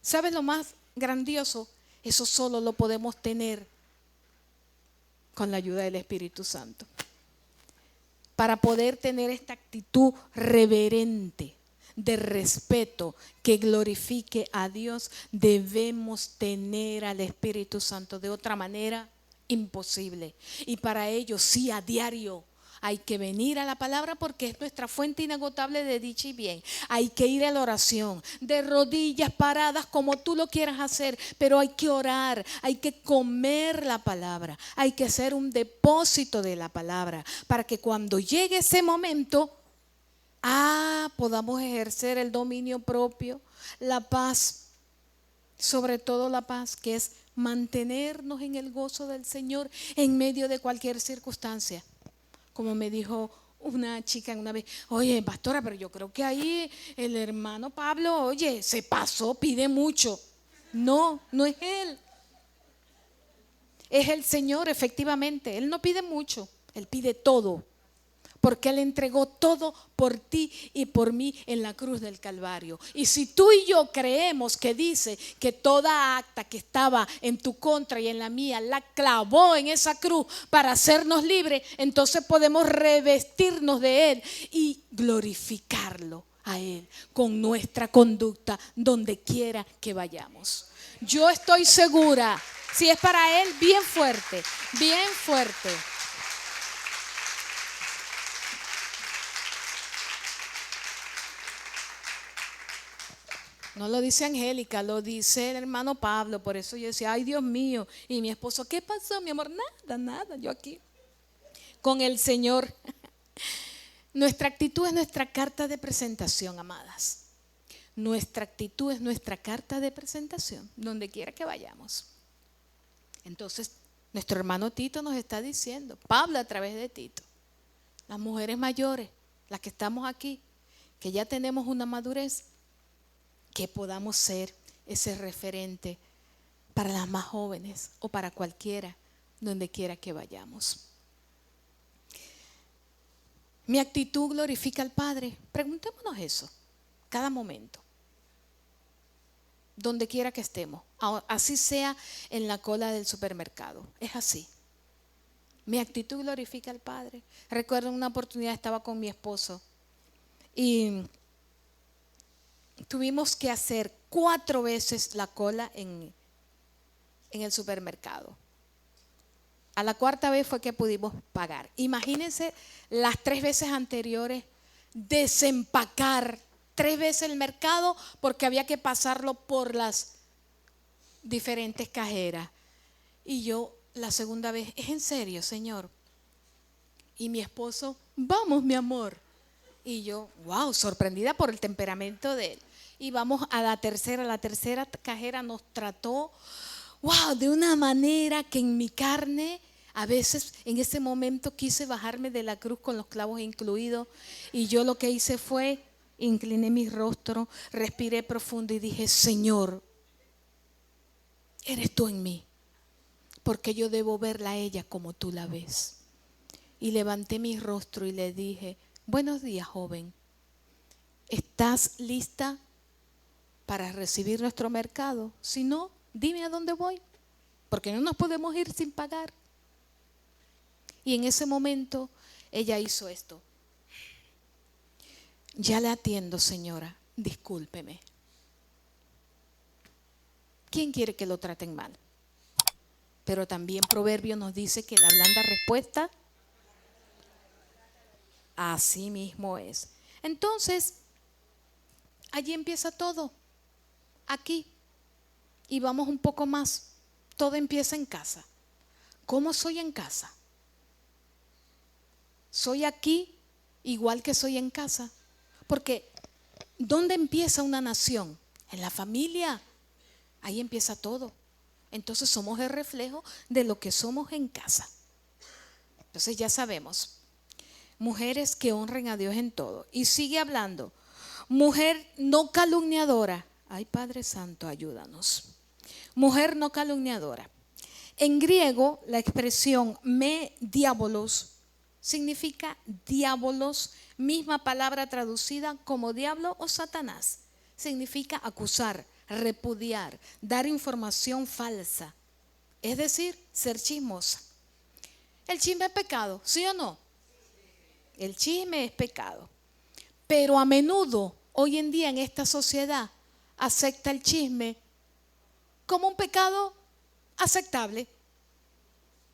¿Sabes lo más grandioso? Eso solo lo podemos tener con la ayuda del Espíritu Santo. Para poder tener esta actitud reverente, de respeto, que glorifique a Dios, debemos tener al Espíritu Santo. De otra manera, imposible. Y para ello, sí, a diario hay que venir a la palabra, porque es nuestra fuente inagotable de dicha y bien. Hay que ir a la oración, de rodillas, paradas, como tú lo quieras hacer, pero hay que orar, hay que comer la palabra, hay que hacer un depósito de la palabra, para que cuando llegue ese momento, podamos ejercer el dominio propio, la paz, sobre todo la paz, que es mantenernos en el gozo del Señor en medio de cualquier circunstancia. Como me dijo una chica una vez: oye, pastora, pero yo creo que ahí el hermano Pablo, oye, se pasó, pide mucho. No, no es él. Es el Señor, efectivamente. Él no pide mucho, Él pide todo. Porque Él entregó todo por ti y por mí en la cruz del Calvario. Y si tú y yo creemos que dice que toda acta que estaba en tu contra y en la mía la clavó en esa cruz para hacernos libres, entonces podemos revestirnos de Él y glorificarlo a Él con nuestra conducta donde quiera que vayamos. Yo estoy segura, si es para Él, bien fuerte, bien fuerte. No lo dice Angélica, lo dice el hermano Pablo. Por eso yo decía: ay, Dios mío. Y mi esposo: ¿qué pasó, mi amor? Nada, yo aquí con el Señor. Nuestra actitud es nuestra carta de presentación, amadas. Nuestra actitud es nuestra carta de presentación, donde quiera que vayamos. Entonces, nuestro hermano Tito nos está diciendo, Pablo a través de Tito: las mujeres mayores, las que estamos aquí, que ya tenemos una madurez, que podamos ser ese referente para las más jóvenes o para cualquiera, donde quiera que vayamos. ¿Mi actitud glorifica al Padre? Preguntémonos eso cada momento, donde quiera que estemos, así sea en la cola del supermercado. Es así. ¿Mi actitud glorifica al Padre? Recuerdo una oportunidad, estaba con mi esposo y tuvimos que hacer 4 veces la cola en el supermercado. A la 4ª vez fue que pudimos pagar. Imagínense las 3 veces anteriores, desempacar 3 veces el mercado, porque había que pasarlo por las diferentes cajeras. Y yo la 2ª vez: ¿es en serio, Señor? Y mi esposo: vamos, mi amor. Y yo, wow, sorprendida por el temperamento de él. Y vamos a la tercera cajera nos trató, wow, de una manera que en mi carne, a veces en ese momento quise bajarme de la cruz con los clavos incluidos. Y yo lo que hice fue, incliné mi rostro, respiré profundo y dije: Señor, eres tú en mí, porque yo debo verla a ella como tú la ves. Y levanté mi rostro y le dije, buenos días, joven, ¿estás lista para recibir nuestro mercado? Si no, dime a dónde voy, porque no nos podemos ir sin pagar. Y en ese momento ella hizo esto. Ya le atiendo, señora, discúlpeme. ¿Quién quiere que lo traten mal? Pero también Proverbio nos dice que la blanda respuesta así mismo es. Entonces, allí empieza todo, aquí. Y vamos un poco más. Todo empieza en casa. ¿Cómo soy en casa? ¿Soy aquí igual que soy en casa? Porque ¿dónde empieza una nación? En la familia. Ahí empieza todo. Entonces somos el reflejo de lo que somos en casa. Entonces ya sabemos. Mujeres que honren a Dios en todo. Y sigue hablando. Mujer no calumniadora. Ay, Padre Santo, ayúdanos. Mujer no calumniadora. En griego, la expresión me diabolos significa diabolos, misma palabra traducida como diablo o Satanás. Significa acusar, repudiar, dar información falsa. Es decir, ser chismosa. ¿El chisme es pecado? ¿Sí o no? El chisme es pecado. Pero a menudo, hoy en día en esta sociedad, acepta el chisme como un pecado aceptable.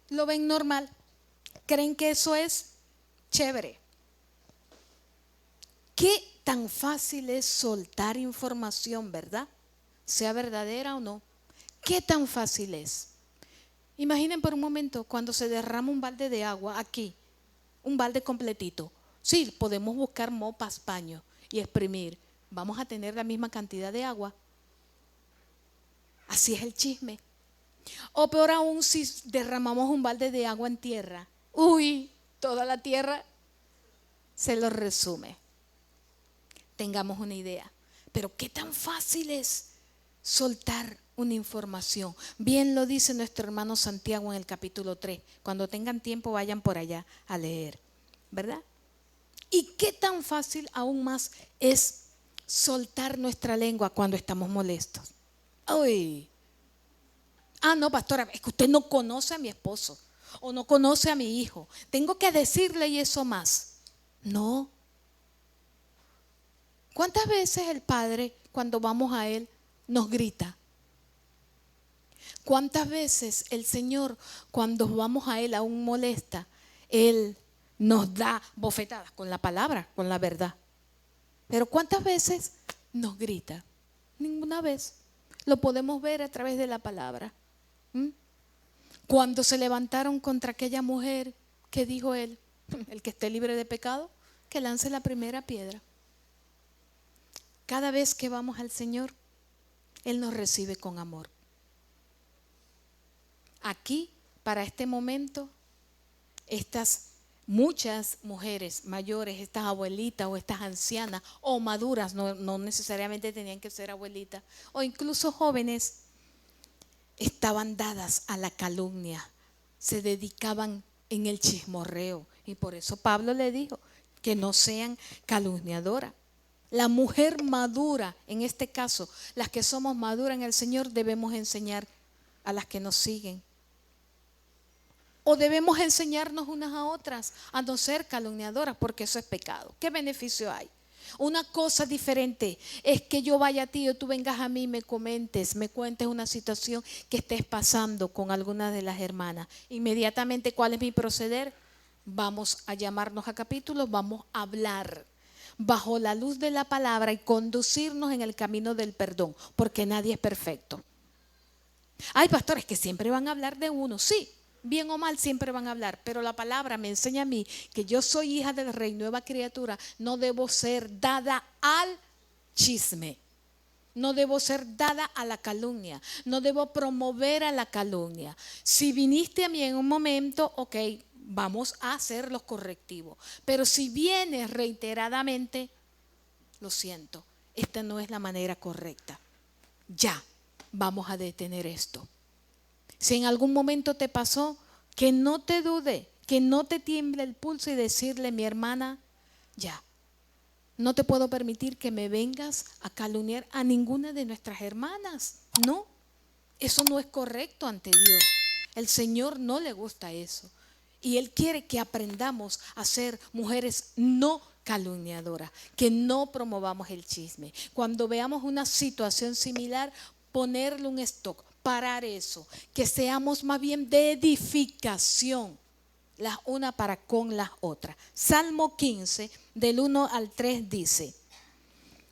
Lo ven normal. Creen que eso es chévere. ¿Qué tan fácil es soltar información, verdad? Sea verdadera o no. ¿Qué tan fácil es? Imaginen por un momento cuando se derrama un balde de agua aquí, un balde completito. Sí, podemos buscar mopas, paños y exprimir. Vamos a tener la misma cantidad de agua. Así es el chisme. O peor aún si derramamos un balde de agua en tierra. Uy, toda la tierra se lo resume. Tengamos una idea. Pero qué tan fácil es soltar una información. Bien lo dice nuestro hermano Santiago en el capítulo 3. Cuando tengan tiempo vayan por allá a leer, ¿verdad? Y qué tan fácil aún más es soltar nuestra lengua cuando estamos molestos. Uy. Ah, no, pastora, es que usted no conoce a mi esposo o no conoce a mi hijo. Tengo que decirle y eso más. No. ¿Cuántas veces el Padre, cuando vamos a Él, nos grita? ¿Cuántas veces el Señor, cuando vamos a Él, aún molesta, Él nos da bofetadas con la palabra, con la verdad? Pero ¿cuántas veces nos grita? Ninguna vez. Lo podemos ver a través de la palabra. Cuando se levantaron contra aquella mujer, ¿qué dijo Él? El que esté libre de pecado, que lance la primera piedra. Cada vez que vamos al Señor, Él nos recibe con amor. Aquí, para este momento, estas muchas mujeres mayores, estas abuelitas o estas ancianas o maduras, no necesariamente tenían que ser abuelitas, o incluso jóvenes, estaban dadas a la calumnia, se dedicaban en el chismorreo. Y por eso Pablo le dijo que no sean calumniadoras. La mujer madura, en este caso, las que somos maduras en el Señor, debemos enseñar a las que nos siguen. O debemos enseñarnos unas a otras a no ser calumniadoras, porque eso es pecado. ¿Qué beneficio hay? Una cosa diferente es que yo vaya a ti o tú vengas a mí y me cuentes una situación que estés pasando con alguna de las hermanas. Inmediatamente, ¿cuál es mi proceder? Vamos a llamarnos a capítulos, vamos a hablar bajo la luz de la palabra y conducirnos en el camino del perdón, porque nadie es perfecto. Ay, pastores, que siempre van a hablar de uno. Sí, bien o mal siempre van a hablar, pero la palabra me enseña a mí que yo soy hija del Rey, nueva criatura. No debo ser dada al chisme, no debo ser dada a la calumnia, no debo promover a la calumnia. Si viniste a mí en un momento, ok, vamos a hacer los correctivos, pero si vienes reiteradamente, lo siento, esta no es la manera correcta. Ya, vamos a detener esto. Si en algún momento te pasó, que no te dude, que no te tiemble el pulso y decirle: mi hermana, ya, no te puedo permitir que me vengas a calumniar a ninguna de nuestras hermanas. No, eso no es correcto ante Dios. El Señor no le gusta eso. Y Él quiere que aprendamos a ser mujeres no calumniadoras, que no promovamos el chisme. Cuando veamos una situación similar, ponerle un stop, parar eso, que seamos más bien de edificación las una para con las otras. Salmo 15, del 1 al 3 dice: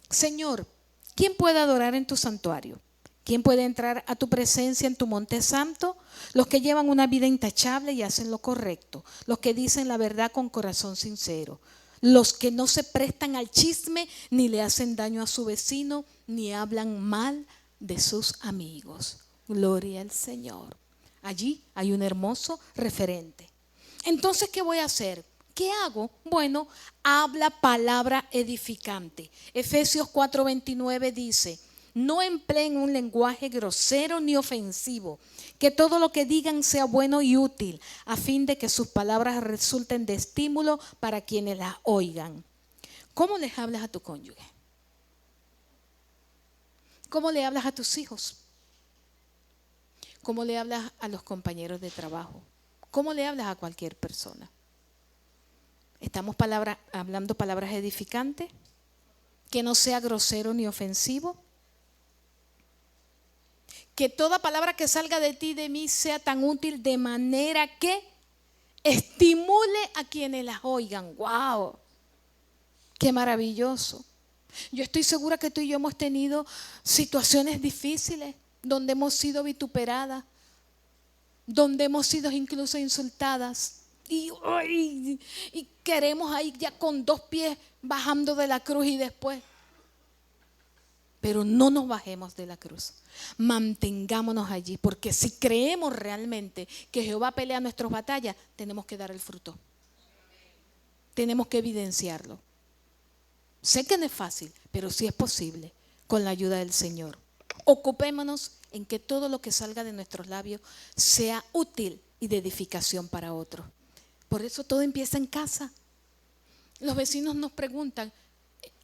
Señor, ¿quién puede adorar en tu santuario? ¿Quién puede entrar a tu presencia en tu monte santo? Los que llevan una vida intachable y hacen lo correcto, los que dicen la verdad con corazón sincero, los que no se prestan al chisme ni le hacen daño a su vecino, ni hablan mal de sus amigos. Gloria al Señor. Allí hay un hermoso referente. Entonces, ¿qué voy a hacer? ¿Qué hago? Bueno, habla palabra edificante. Efesios 4:29 dice: no empleen un lenguaje grosero ni ofensivo, que todo lo que digan sea bueno y útil, a fin de que sus palabras resulten de estímulo para quienes las oigan. ¿Cómo les hablas a tu cónyuge? ¿Cómo le hablas a tus hijos? ¿Cómo le hablas a los compañeros de trabajo? ¿Cómo le hablas a cualquier persona? ¿Estamos hablando palabras edificantes? Que no sea grosero ni ofensivo. Que toda palabra que salga de ti y de mí sea tan útil de manera que estimule a quienes las oigan. ¡Wow! ¡Qué maravilloso! Yo estoy segura que tú y yo hemos tenido situaciones difíciles donde hemos sido vituperadas, donde hemos sido incluso insultadas y queremos ahí ya con 2 pies bajando de la cruz y después. Pero no nos bajemos de la cruz, mantengámonos allí, porque si creemos realmente que Jehová pelea nuestras batallas, tenemos que dar el fruto, tenemos que evidenciarlo. Sé que no es fácil, pero sí es posible con la ayuda del Señor. Ocupémonos en que todo lo que salga de nuestros labios sea útil y de edificación para otros. Por eso todo empieza en casa. Los vecinos nos preguntan: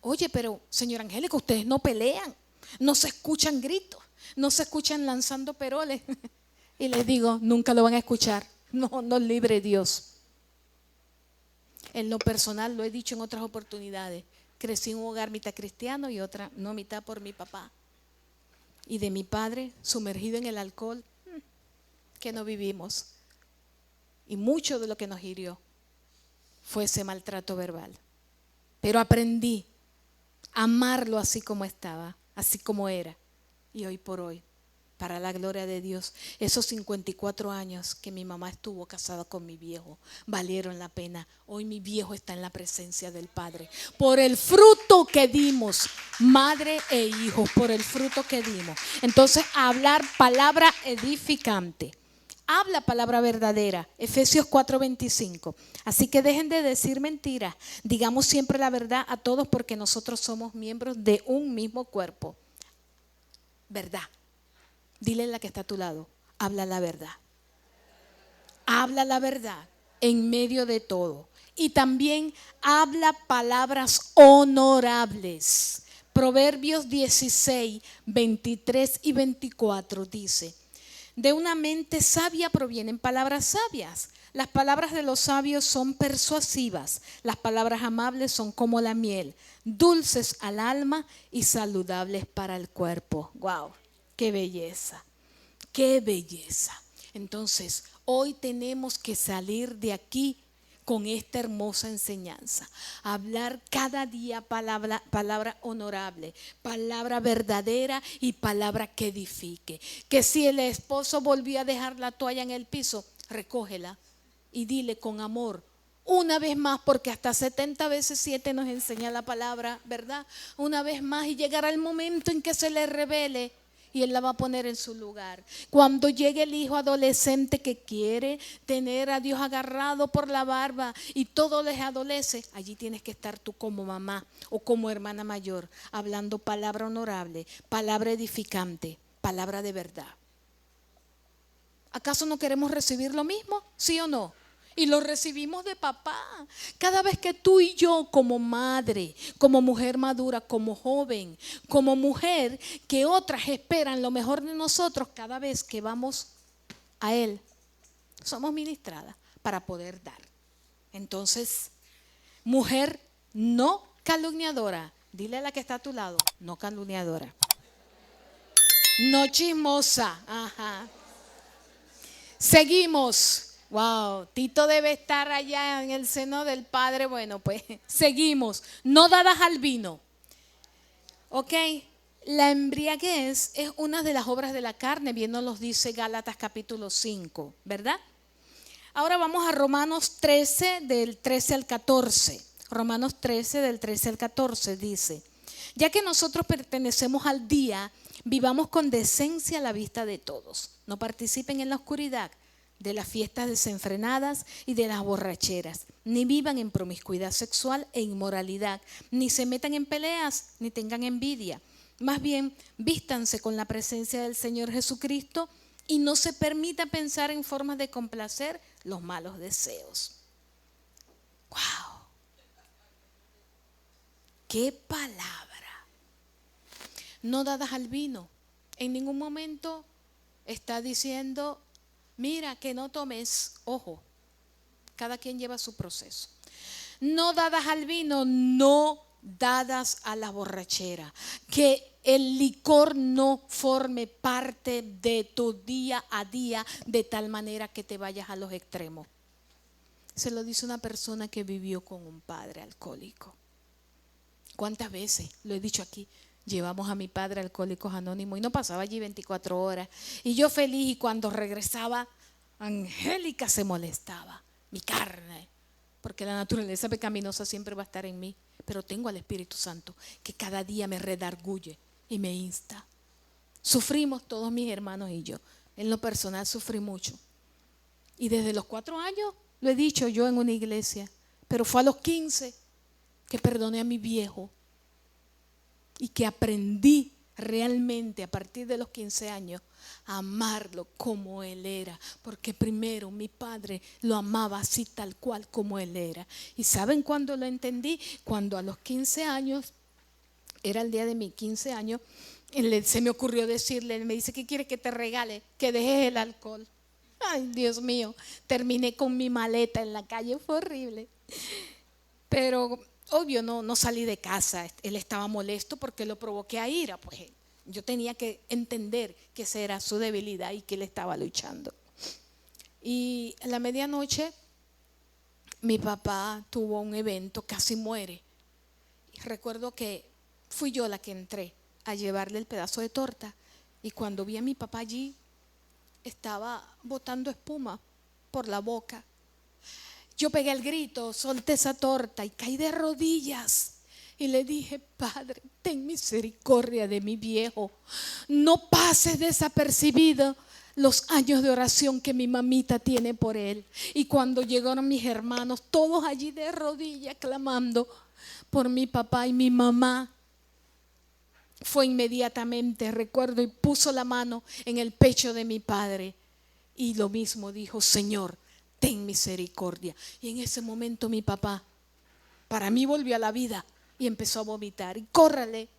oye, pero señora Angélica, ustedes no pelean, no se escuchan gritos, no se escuchan lanzando peroles. Y les digo: nunca lo van a escuchar, no nos libre Dios. En lo personal, lo he dicho en otras oportunidades, crecí en un hogar mitad cristiano y otra no mitad por mi papá. Y de mi padre, sumergido en el alcohol, que no vivimos. Y mucho de lo que nos hirió fue ese maltrato verbal. Pero aprendí a amarlo así como estaba, así como era. Y hoy por hoy, para la gloria de Dios, esos 54 años que mi mamá estuvo casada con mi viejo valieron la pena. Hoy mi viejo está en la presencia del Padre por el fruto que dimos, madre e hijos, por el fruto que dimos. Entonces, hablar palabra edificante, habla palabra verdadera. Efesios 4:25. Así que dejen de decir mentiras, digamos siempre la verdad a todos, porque nosotros somos miembros de un mismo cuerpo. Verdad. Dile a la que está a tu lado: habla la verdad. Habla la verdad en medio de todo. Y también habla palabras honorables. Proverbios 16, 23 y 24 dice: de una mente sabia provienen palabras sabias. Las palabras de los sabios son persuasivas. Las palabras amables son como la miel, dulces al alma y saludables para el cuerpo. ¡Wow! ¡Qué belleza! ¡Qué belleza! Entonces, hoy tenemos que salir de aquí con esta hermosa enseñanza. Hablar cada día palabra honorable, palabra verdadera y palabra que edifique. Que si el esposo volvió a dejar la toalla en el piso, recógela y dile con amor: una vez más, porque hasta 70 veces 7 nos enseña la palabra, ¿verdad? Una vez más, y llegará el momento en que se le revele y Él la va a poner en su lugar. Cuando llegue el hijo adolescente que quiere tener a Dios agarrado por la barba y todo les adolece, allí tienes que estar tú como mamá o como hermana mayor, hablando palabra honorable, palabra edificante, palabra de verdad. ¿Acaso no queremos recibir lo mismo? ¿Sí o no? Y lo recibimos de papá. Cada vez que tú y yo, como madre, como mujer madura, como joven, como mujer que otras esperan lo mejor de nosotros, cada vez que vamos a Él, somos ministradas para poder dar. Entonces, mujer no calumniadora. Dile a la que está a tu lado, no calumniadora. No chismosa. Ajá. Seguimos. Wow, Tito debe estar allá en el seno del Padre. Bueno, pues seguimos. No dadas al vino. Ok, la embriaguez es una de las obras de la carne, bien nos lo dice Gálatas capítulo 5, ¿verdad? Ahora vamos a Romanos 13, del 13 al 14. Romanos 13, del 13 al 14 dice: ya que nosotros pertenecemos al día, vivamos con decencia a la vista de todos. No participen en la oscuridad de las fiestas desenfrenadas y de las borracheras, ni vivan en promiscuidad sexual e inmoralidad, ni se metan en peleas, ni tengan envidia. Más bien, vístanse con la presencia del Señor Jesucristo y no se permita pensar en formas de complacer los malos deseos. ¡Wow! ¡Qué palabra! No dadas al vino. En ningún momento está diciendo: mira, que no tomes. Ojo, cada quien lleva su proceso. No dadas al vino, no dadas a la borrachera. Que el licor no forme parte de tu día a día de tal manera que te vayas a los extremos. Se lo dice una persona que vivió con un padre alcohólico. ¿Cuántas veces lo he dicho aquí? Llevamos a mi padre a Alcohólicos Anónimos y no pasaba allí 24 horas. Y yo feliz, y cuando regresaba, Angélica se molestaba. Mi carne, porque la naturaleza pecaminosa siempre va a estar en mí. Pero tengo al Espíritu Santo que cada día me redarguye y me insta. Sufrimos todos mis hermanos y yo. En lo personal sufrí mucho. Y desde los 4 años, lo he dicho yo en una iglesia, pero fue a los 15 que perdoné a mi viejo. Y que aprendí realmente a partir de los 15 años a amarlo como él era, porque primero mi padre lo amaba así tal cual como él era. ¿Y saben cuándo lo entendí? Cuando a los 15 años, era el día de mis 15 años, se me ocurrió decirle, él me dice: ¿qué quieres que te regale? Que dejes el alcohol. Ay, Dios mío, terminé con mi maleta en la calle, fue horrible. Pero obvio, no salí de casa. Él estaba molesto porque lo provoqué a ira. Pues yo tenía que entender que esa era su debilidad y que él estaba luchando. Y a la medianoche mi papá tuvo un evento, casi muere. Y recuerdo que fui yo la que entré a llevarle el pedazo de torta. Y cuando vi a mi papá allí, estaba botando espuma por la boca. Yo pegué el grito, solté esa torta y caí de rodillas y le dije: Padre, ten misericordia de mi viejo. No pases desapercibido los años de oración que mi mamita tiene por él. Y cuando llegaron mis hermanos, todos allí de rodillas clamando por mi papá, y mi mamá fue inmediatamente, recuerdo, y puso la mano en el pecho de mi padre y lo mismo dijo: Señor, ten misericordia. Y en ese momento mi papá, para mí, volvió a la vida y empezó a vomitar. Y córrale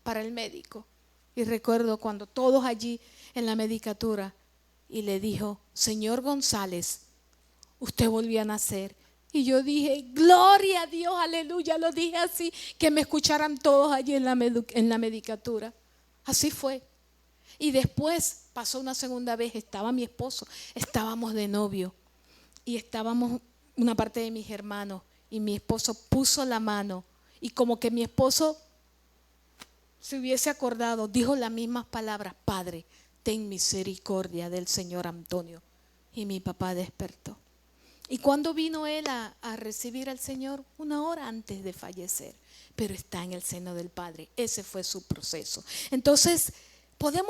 para el médico. Y recuerdo cuando todos allí en la medicatura, y le dijo: señor González, usted volvió a nacer. Y yo dije: gloria a Dios, aleluya. Lo dije así, que me escucharan todos allí en la medicatura. Así fue. Y después pasó una segunda vez, estaba mi esposo, estábamos de novio. Y estábamos una parte de mis hermanos, y mi esposo puso la mano, y como que mi esposo se hubiese acordado, dijo las mismas palabras: Padre, ten misericordia del señor Antonio. Y mi papá despertó. ¿Y cuándo vino él a recibir al Señor? 1 hora antes de fallecer, pero está en el seno del Padre. Ese fue su proceso. Entonces, puede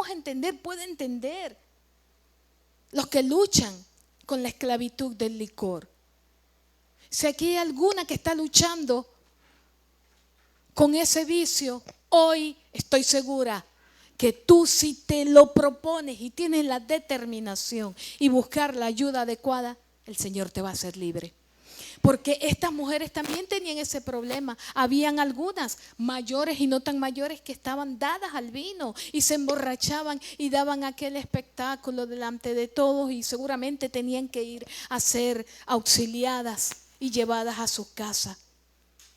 entender los que luchan con la esclavitud del licor. Si aquí hay alguna que está luchando con ese vicio, hoy estoy segura que tú, si te lo propones y tienes la determinación y buscar la ayuda adecuada, el Señor te va a hacer libre. Porque estas mujeres también tenían ese problema. Habían algunas mayores y no tan mayores que estaban dadas al vino y se emborrachaban y daban aquel espectáculo delante de todos, y seguramente tenían que ir a ser auxiliadas y llevadas a sus casas,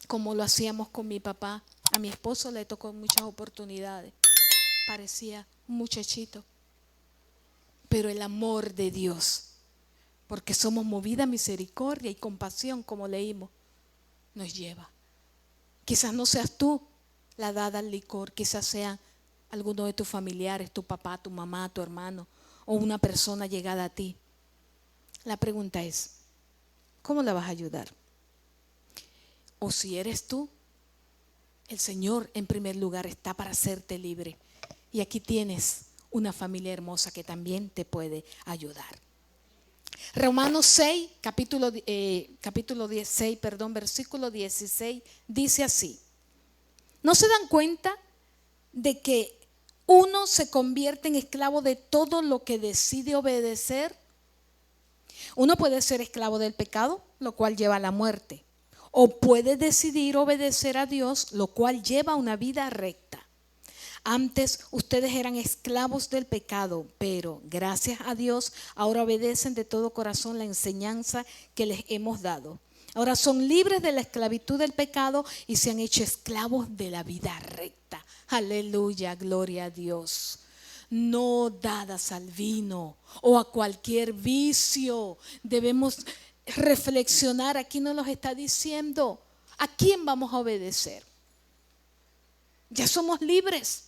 como lo hacíamos con mi papá. A mi esposo le tocó en muchas oportunidades. Parecía un muchachito, pero el amor de Dios, porque somos movida a misericordia y compasión, como leímos, nos lleva. Quizás no seas tú la dada al licor, quizás sea alguno de tus familiares, tu papá, tu mamá, tu hermano o una persona llegada a ti. La pregunta es, ¿cómo la vas a ayudar? O si eres tú, el Señor en primer lugar está para hacerte libre. Y aquí tienes una familia hermosa que también te puede ayudar. Romanos 6, capítulo 16, versículo 16, dice así: ¿no se dan cuenta de que uno se convierte en esclavo de todo lo que decide obedecer? Uno puede ser esclavo del pecado, lo cual lleva a la muerte, o puede decidir obedecer a Dios, lo cual lleva a una vida recta. Antes ustedes eran esclavos del pecado, pero gracias a Dios ahora obedecen de todo corazón la enseñanza que les hemos dado. Ahora son libres de la esclavitud del pecado y se han hecho esclavos de la vida recta. Aleluya, gloria a Dios. No dadas al vino o a cualquier vicio. Debemos reflexionar. Aquí nos lo está diciendo. ¿A quién vamos a obedecer? Ya somos libres.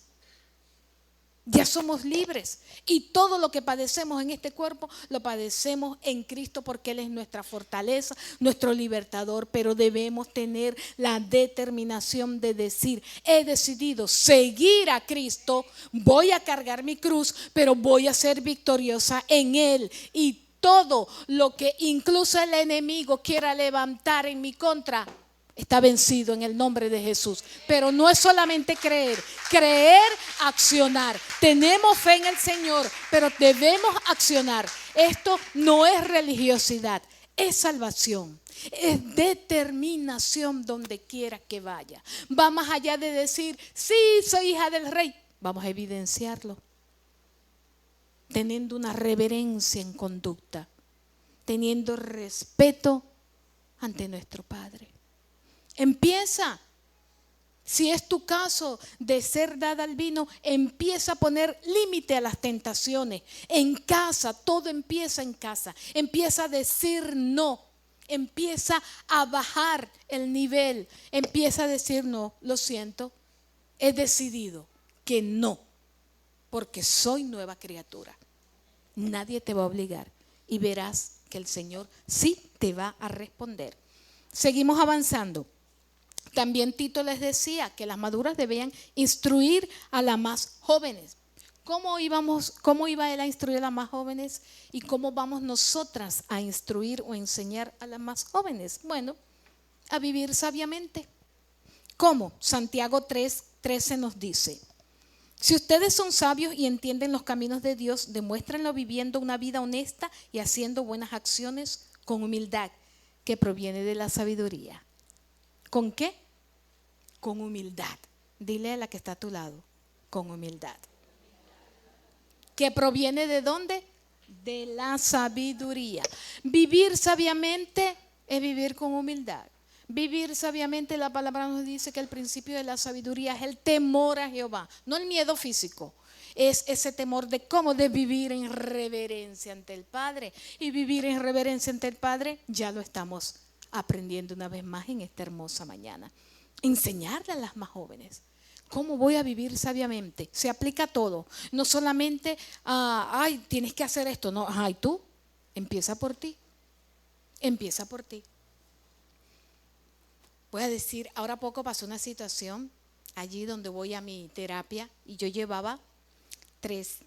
Ya somos libres, y todo lo que padecemos en este cuerpo lo padecemos en Cristo, porque Él es nuestra fortaleza, nuestro libertador. Pero debemos tener la determinación de decir: he decidido seguir a Cristo, voy a cargar mi cruz, pero voy a ser victoriosa en Él, y todo lo que incluso el enemigo quiera levantar en mi contra está vencido en el nombre de Jesús. Pero no es solamente creer, accionar. Tenemos fe en el Señor, pero debemos accionar. Esto no es religiosidad, es salvación, es determinación donde quiera que vaya. Va más allá de decir: sí, soy hija del rey. Vamos a evidenciarlo, teniendo una reverencia en conducta, teniendo respeto ante nuestro Padre. Empieza, si es tu caso de ser dada al vino, empieza a poner límite a las tentaciones. En casa, todo empieza en casa. Empieza a decir no, empieza a bajar el nivel, empieza a decir: no, lo siento, he decidido que no, porque soy nueva criatura. Nadie te va a obligar, y verás que el Señor sí te va a responder. Seguimos avanzando. También Tito les decía que las maduras debían instruir a las más jóvenes. ¿Cómo iba él a instruir a las más jóvenes? ¿Y cómo vamos nosotras a instruir o enseñar a las más jóvenes? Bueno, a vivir sabiamente. ¿Cómo? Santiago 3:13 nos dice: si ustedes son sabios y entienden los caminos de Dios, demuéstrenlo viviendo una vida honesta y haciendo buenas acciones con humildad, que proviene de la sabiduría. ¿Con qué? Con humildad. Dile a la que está a tu lado: con humildad. ¿Que proviene de dónde? De la sabiduría. Vivir sabiamente es vivir con humildad. Vivir sabiamente, la palabra nos dice que el principio de la sabiduría es el temor a Jehová, no el miedo físico. Es ese temor de cómo, de vivir en reverencia ante el Padre. Y vivir en reverencia ante el Padre ya lo estamos aprendiendo una vez más en esta hermosa mañana. Enseñarle a las más jóvenes cómo voy a vivir sabiamente. Se aplica a todo, no solamente ay, tienes que hacer esto. No, ay, tú, empieza por ti. Empieza por ti. Voy a decir, ahora poco pasó una situación allí donde voy a mi terapia, y yo llevaba tres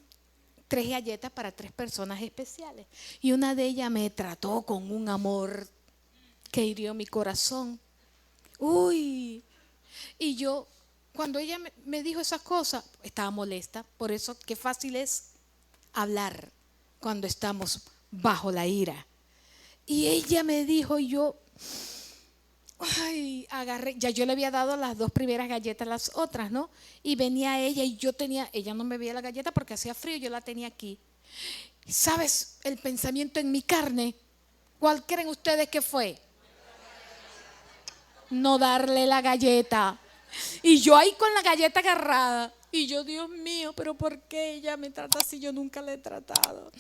galletas para 3 personas especiales, y una de ellas me trató con un amor que hirió mi corazón. Uy, y yo, cuando ella me dijo esas cosas, estaba molesta. Por eso qué fácil es hablar cuando estamos bajo la ira. Y ella me dijo, y yo, ay, agarré, ya yo le había dado las 2 primeras galletas, las otras, ¿no? Y venía ella y ella no me veía la galleta porque hacía frío, yo la tenía aquí. ¿Sabes el pensamiento en mi carne? ¿Cuál creen ustedes que fue? No darle la galleta. Y yo ahí con la galleta agarrada. Y yo, Dios mío, pero ¿por qué ella me trata así? Yo nunca la he tratado.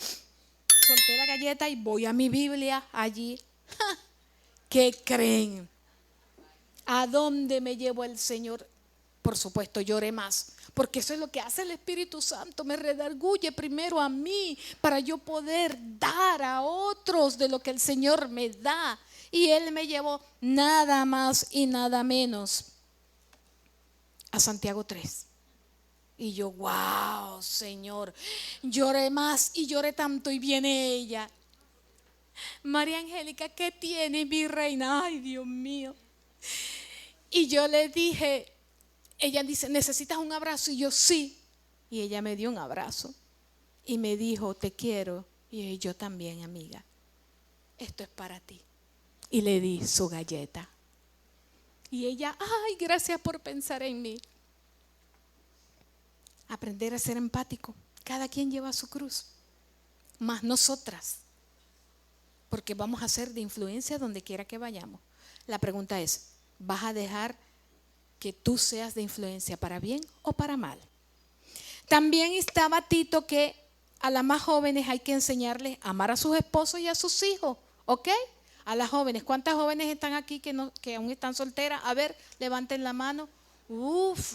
Solté la galleta y voy a mi Biblia allí. ¡Ja! ¿Qué creen? ¿A dónde me llevó el Señor? Por supuesto, lloré más, porque eso es lo que hace el Espíritu Santo, me redarguye primero a mí para yo poder dar a otros de lo que el Señor me da. Y Él me llevó nada más y nada menos a Santiago 3. Y yo, wow, Señor, lloré más y lloré tanto y viene ella. María Angélica, ¿qué tiene mi reina? Ay, Dios mío. Y yo le dije, ella dice, ¿necesitas un abrazo? Y yo, sí. Y ella me dio un abrazo y me dijo, te quiero. Y yo también, amiga, esto es para ti. Y le di su galleta. Y ella, ay, gracias por pensar en mí. Aprender a ser empático. Cada quien lleva su cruz, más nosotras, porque vamos a ser de influencia donde quiera que vayamos. La pregunta es, ¿vas a dejar que tú seas de influencia para bien o para mal? También estaba Tito que a las más jóvenes hay que enseñarles a amar a sus esposos y a sus hijos, ¿ok? A las jóvenes, ¿cuántas jóvenes están aquí que aún están solteras? A ver, levanten la mano.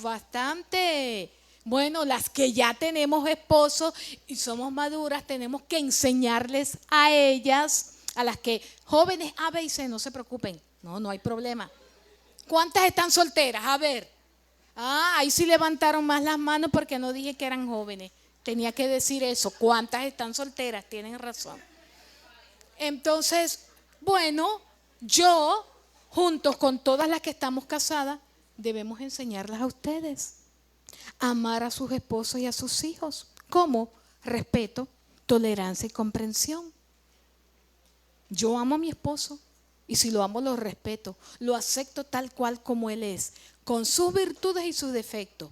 Bastante. Bueno, las que ya tenemos esposos y somos maduras, tenemos que enseñarles a ellas, a las que jóvenes A, B y C, no se preocupen, no hay problema. ¿Cuántas están solteras? A ver. Ahí sí levantaron más las manos porque no dije que eran jóvenes. Tenía que decir eso. ¿Cuántas están solteras? Tienen razón. Entonces, bueno, yo, juntos con todas las que estamos casadas, debemos enseñarlas a ustedes. Amar a sus esposos y a sus hijos. ¿Cómo? Respeto, tolerancia y comprensión. Yo amo a mi esposo y si lo amo lo respeto, lo acepto tal cual como él es, con sus virtudes y sus defectos.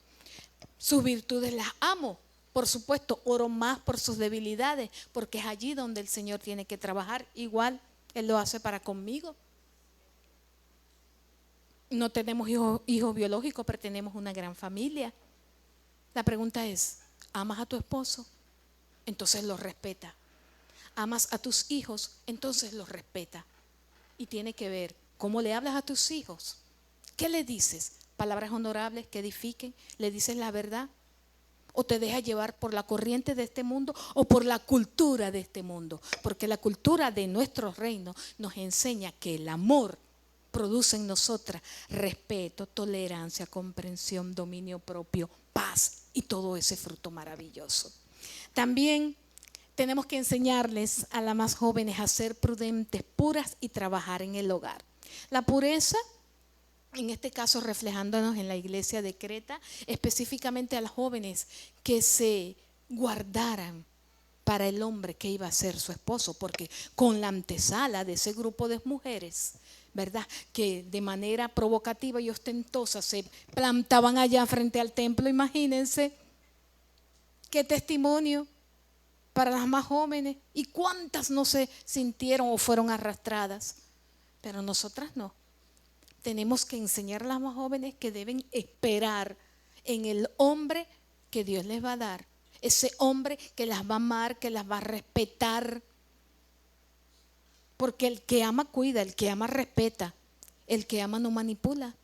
Sus virtudes las amo, por supuesto, oro más por sus debilidades, porque es allí donde el Señor tiene que trabajar. Igual Él lo hace para conmigo. No tenemos hijos biológicos, pero tenemos una gran familia. La pregunta es, ¿amas a tu esposo? Entonces lo respeta. ¿Amas a tus hijos? Entonces los respeta. Y tiene que ver cómo le hablas a tus hijos. ¿Qué le dices? Palabras honorables que edifiquen. ¿Le dices la verdad? ¿O te dejas llevar por la corriente de este mundo o por la cultura de este mundo? Porque la cultura de nuestro reino nos enseña que el amor produce en nosotras respeto, tolerancia, comprensión, dominio propio, paz y todo ese fruto maravilloso. También tenemos que enseñarles a las más jóvenes a ser prudentes, puras y trabajar en el hogar. La pureza, en este caso reflejándonos en la iglesia de Creta, específicamente a las jóvenes que se guardaran para el hombre que iba a ser su esposo, porque con la antesala de ese grupo de mujeres, ¿verdad?, que de manera provocativa y ostentosa se plantaban allá frente al templo, imagínense qué testimonio para las más jóvenes y cuántas no se sintieron o fueron arrastradas, pero nosotras no. Tenemos que enseñar a las más jóvenes que deben esperar en el hombre que Dios les va a dar. Ese hombre que las va a amar, que las va a respetar. Porque el que ama cuida, el que ama respeta, el que ama no manipula.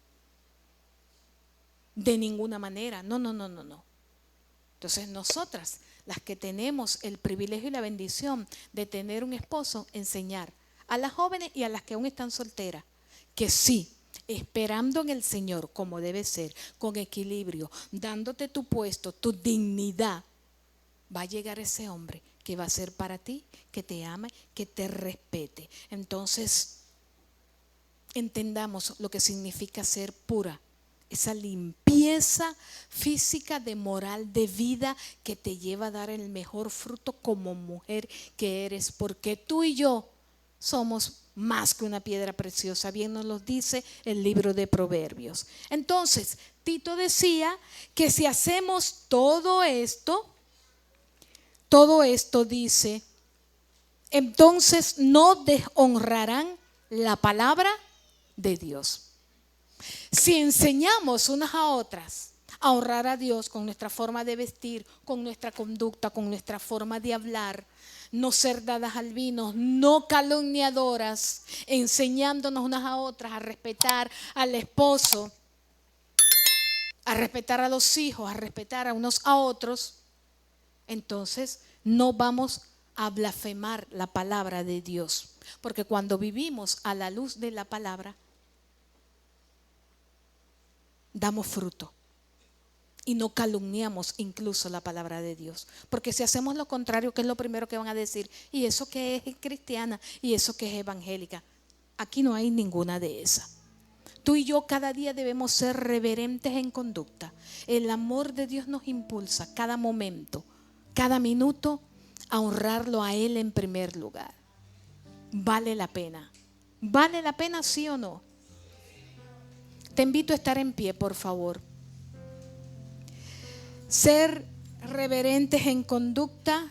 De ninguna manera. No. Entonces nosotras, las que tenemos el privilegio y la bendición de tener un esposo, enseñar a las jóvenes y a las que aún están solteras, que sí, esperando en el Señor como debe ser, con equilibrio, dándote tu puesto, tu dignidad, va a llegar ese hombre que va a ser para ti, que te ama, que te respete. Entonces, entendamos lo que significa ser pura esa limpieza física, de moral, de vida, que te lleva a dar el mejor fruto como mujer que eres, porque tú y yo somos más que una piedra preciosa, bien nos lo dice el libro de Proverbios. Entonces, Tito decía que si hacemos todo esto dice, entonces no deshonrarán la palabra de Dios. Si enseñamos unas a otras a honrar a Dios con nuestra forma de vestir, con nuestra conducta, con nuestra forma de hablar, no ser dadas al vino, no calumniadoras, enseñándonos unas a otras a respetar al esposo, a respetar a los hijos, a respetar a unos a otros, entonces no vamos a blasfemar la palabra de Dios. Porque cuando vivimos a la luz de la palabra, damos fruto y no calumniamos incluso la palabra de Dios. Porque si hacemos lo contrario, ¿qué es lo primero que van a decir? ¿Y eso que es cristiana? ¿Y eso que es evangélica? Aquí no hay ninguna de esas. Tú y yo cada día debemos ser reverentes en conducta. El amor de Dios nos impulsa cada momento, cada minuto, a honrarlo a Él en primer lugar. Vale la pena. ¿Vale la pena, sí o no? Te invito a estar en pie, por favor. Ser reverentes en conducta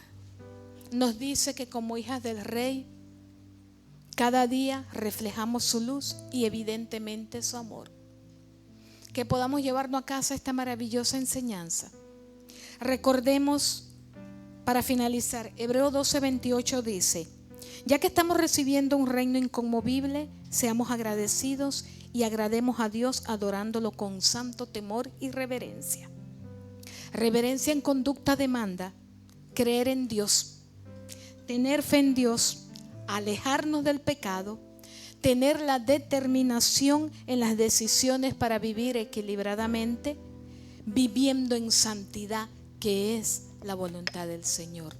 nos dice que como hijas del Rey, cada día reflejamos su luz y evidentemente su amor. Que podamos llevarnos a casa esta maravillosa enseñanza. Recordemos, para finalizar, Hebreos 12:28 dice: ya que estamos recibiendo un reino inconmovible, seamos agradecidos y agrademos a Dios adorándolo con santo temor y reverencia. Reverencia en conducta demanda creer en Dios, tener fe en Dios, alejarnos del pecado, tener la determinación en las decisiones para vivir equilibradamente, viviendo en santidad, que es la voluntad del Señor.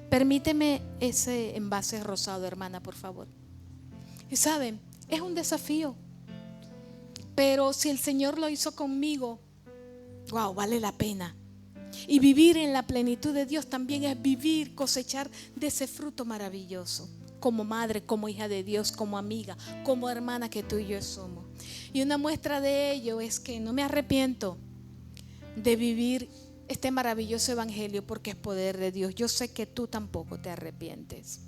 Permíteme ese envase rosado, hermana, por favor. Y saben, es un desafío, pero si el Señor lo hizo conmigo, wow, vale la pena. Y vivir en la plenitud de Dios también es vivir, cosechar de ese fruto maravilloso, como madre, como hija de Dios, como amiga, como hermana que tú y yo somos. Y una muestra de ello es que no me arrepiento de vivir este maravilloso evangelio, porque es poder de Dios. Yo sé que tú tampoco te arrepientes.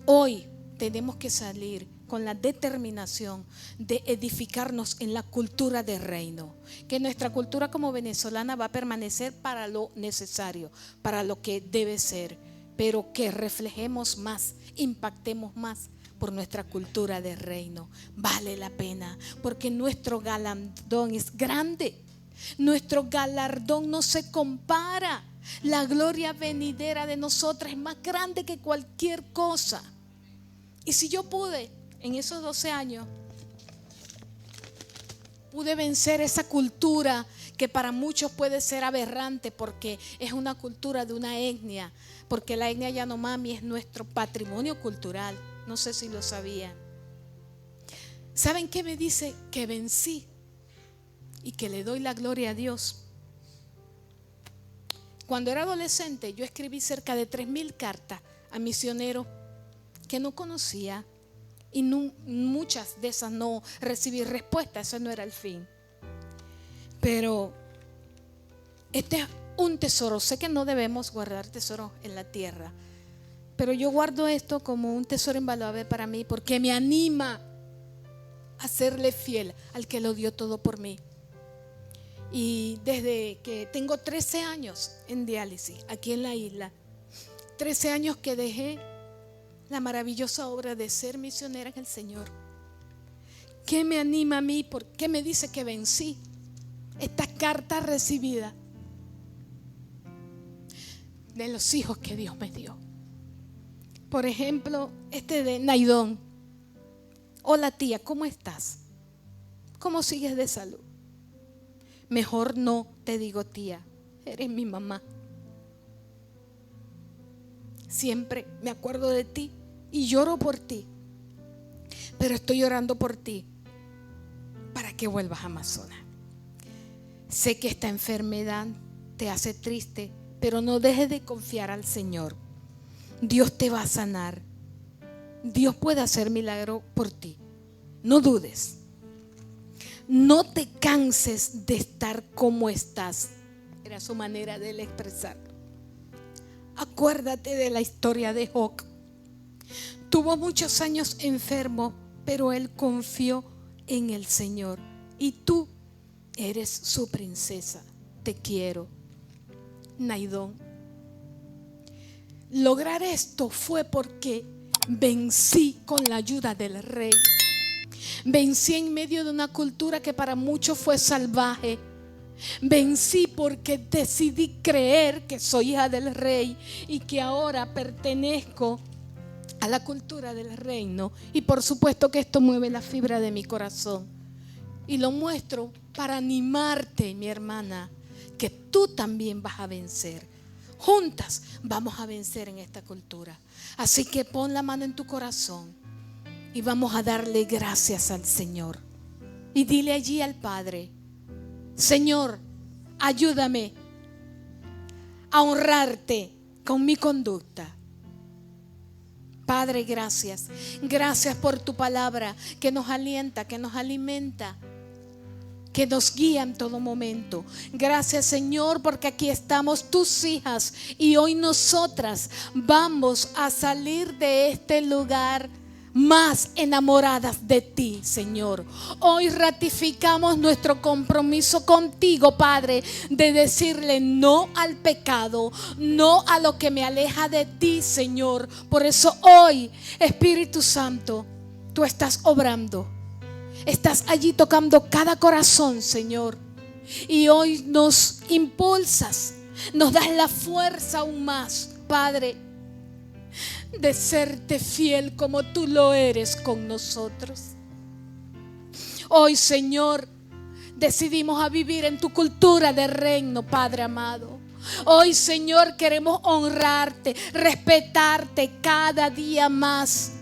Hoy tenemos que salir con la determinación de edificarnos en la cultura del reino, que nuestra cultura como venezolana va a permanecer para lo necesario, para lo que debe ser, pero que reflejemos más, impactemos más por nuestra cultura del reino. Vale la pena, porque nuestro galardón es grande. Nuestro galardón no se compara. La gloria venidera de nosotras es más grande que cualquier cosa. Y si yo pude, en esos 12 años, pude vencer esa cultura que para muchos puede ser aberrante, porque es una cultura de una etnia, porque la etnia Yanomami es nuestro patrimonio cultural. No sé si lo sabían. ¿Saben qué me dice? Que vencí y que le doy la gloria a Dios. Cuando era adolescente, yo escribí cerca de 3,000 cartas a misioneros que no conocía, y muchas de esas no recibí respuesta. Eso no era el fin. Pero este es un tesoro. Sé que no debemos guardar tesoros en la tierra, pero yo guardo esto como un tesoro invaluable para mí, porque me anima a serle fiel al que lo dio todo por mí. Y desde que tengo 13 años en diálisis aquí en la isla, 13 años que dejé la maravillosa obra de ser misionera en el Señor, ¿qué me anima a mí? ¿Por qué me dice que vencí? Esta carta recibida de los hijos que Dios me dio. Por ejemplo, este de Naidón: hola tía, ¿cómo estás? ¿Cómo sigues de salud? Mejor no te digo tía, eres mi mamá. Siempre me acuerdo de ti y lloro por ti, pero estoy orando por ti para que vuelvas a Amazonas. Sé que esta enfermedad te hace triste, pero no dejes de confiar al Señor. Dios te va a sanar. Dios puede hacer milagro por ti. No dudes. No te canses de estar como estás. Era su manera de él expresarlo. Acuérdate de la historia de Job. Tuvo muchos años enfermo, pero él confió en el Señor. Y tú eres su princesa. Te quiero, Naidón. Lograr esto fue porque vencí con la ayuda del rey. Vencí en medio de una cultura que para muchos fue salvaje. Vencí porque decidí creer que soy hija del rey y que ahora pertenezco a la cultura del reino. Y por supuesto que esto mueve la fibra de mi corazón. Y lo muestro para animarte, mi hermana, que tú también vas a vencer. Juntas vamos a vencer en esta cultura. Así que pon la mano en tu corazón y vamos a darle gracias al Señor. Y dile allí al Padre: Señor, ayúdame a honrarte con mi conducta. Padre, gracias. Gracias por tu palabra que nos alienta, que nos alimenta, que nos guía en todo momento. Gracias, Señor, porque aquí estamos tus hijas y hoy nosotras vamos a salir de este lugar más enamoradas de ti, Señor. Hoy ratificamos nuestro compromiso contigo, Padre, de decirle no al pecado, no a lo que me aleja de ti, Señor. Por eso hoy, Espíritu Santo, tú estás obrando. Estás allí tocando cada corazón, Señor. Y hoy nos impulsas, nos das la fuerza aún más, Padre, de serte fiel como tú lo eres con nosotros. Hoy, Señor, decidimos a vivir en tu cultura de reino, Padre amado. Hoy, Señor, queremos honrarte, respetarte cada día más.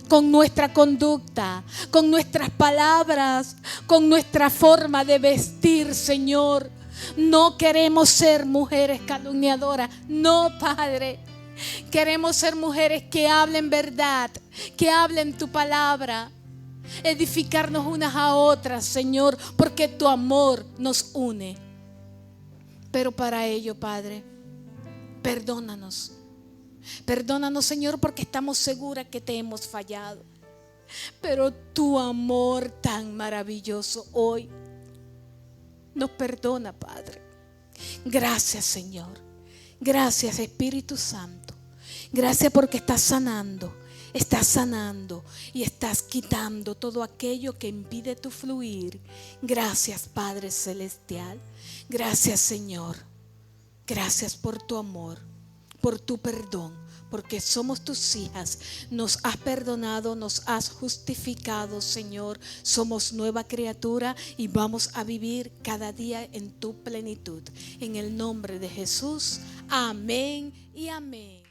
Con nuestra conducta, con nuestras palabras, con nuestra forma de vestir, Señor. No queremos ser mujeres calumniadoras. No, Padre. Queremos ser mujeres que hablen verdad, que hablen tu palabra. Edificarnos unas a otras, Señor, porque tu amor nos une. Pero para ello, Padre, perdónanos. Perdónanos, Señor, porque estamos seguras que te hemos fallado. Pero tu amor tan maravilloso hoy nos perdona, Padre. Gracias, Señor. Gracias, Espíritu Santo. Gracias porque estás sanando y estás quitando todo aquello que impide tu fluir. Gracias, Padre Celestial. Gracias, Señor. Gracias por tu amor, por tu perdón, porque somos tus hijas. Nos has perdonado, nos has justificado, Señor. Somos nueva criatura y vamos a vivir cada día en tu plenitud. En el nombre de Jesús, amén y amén.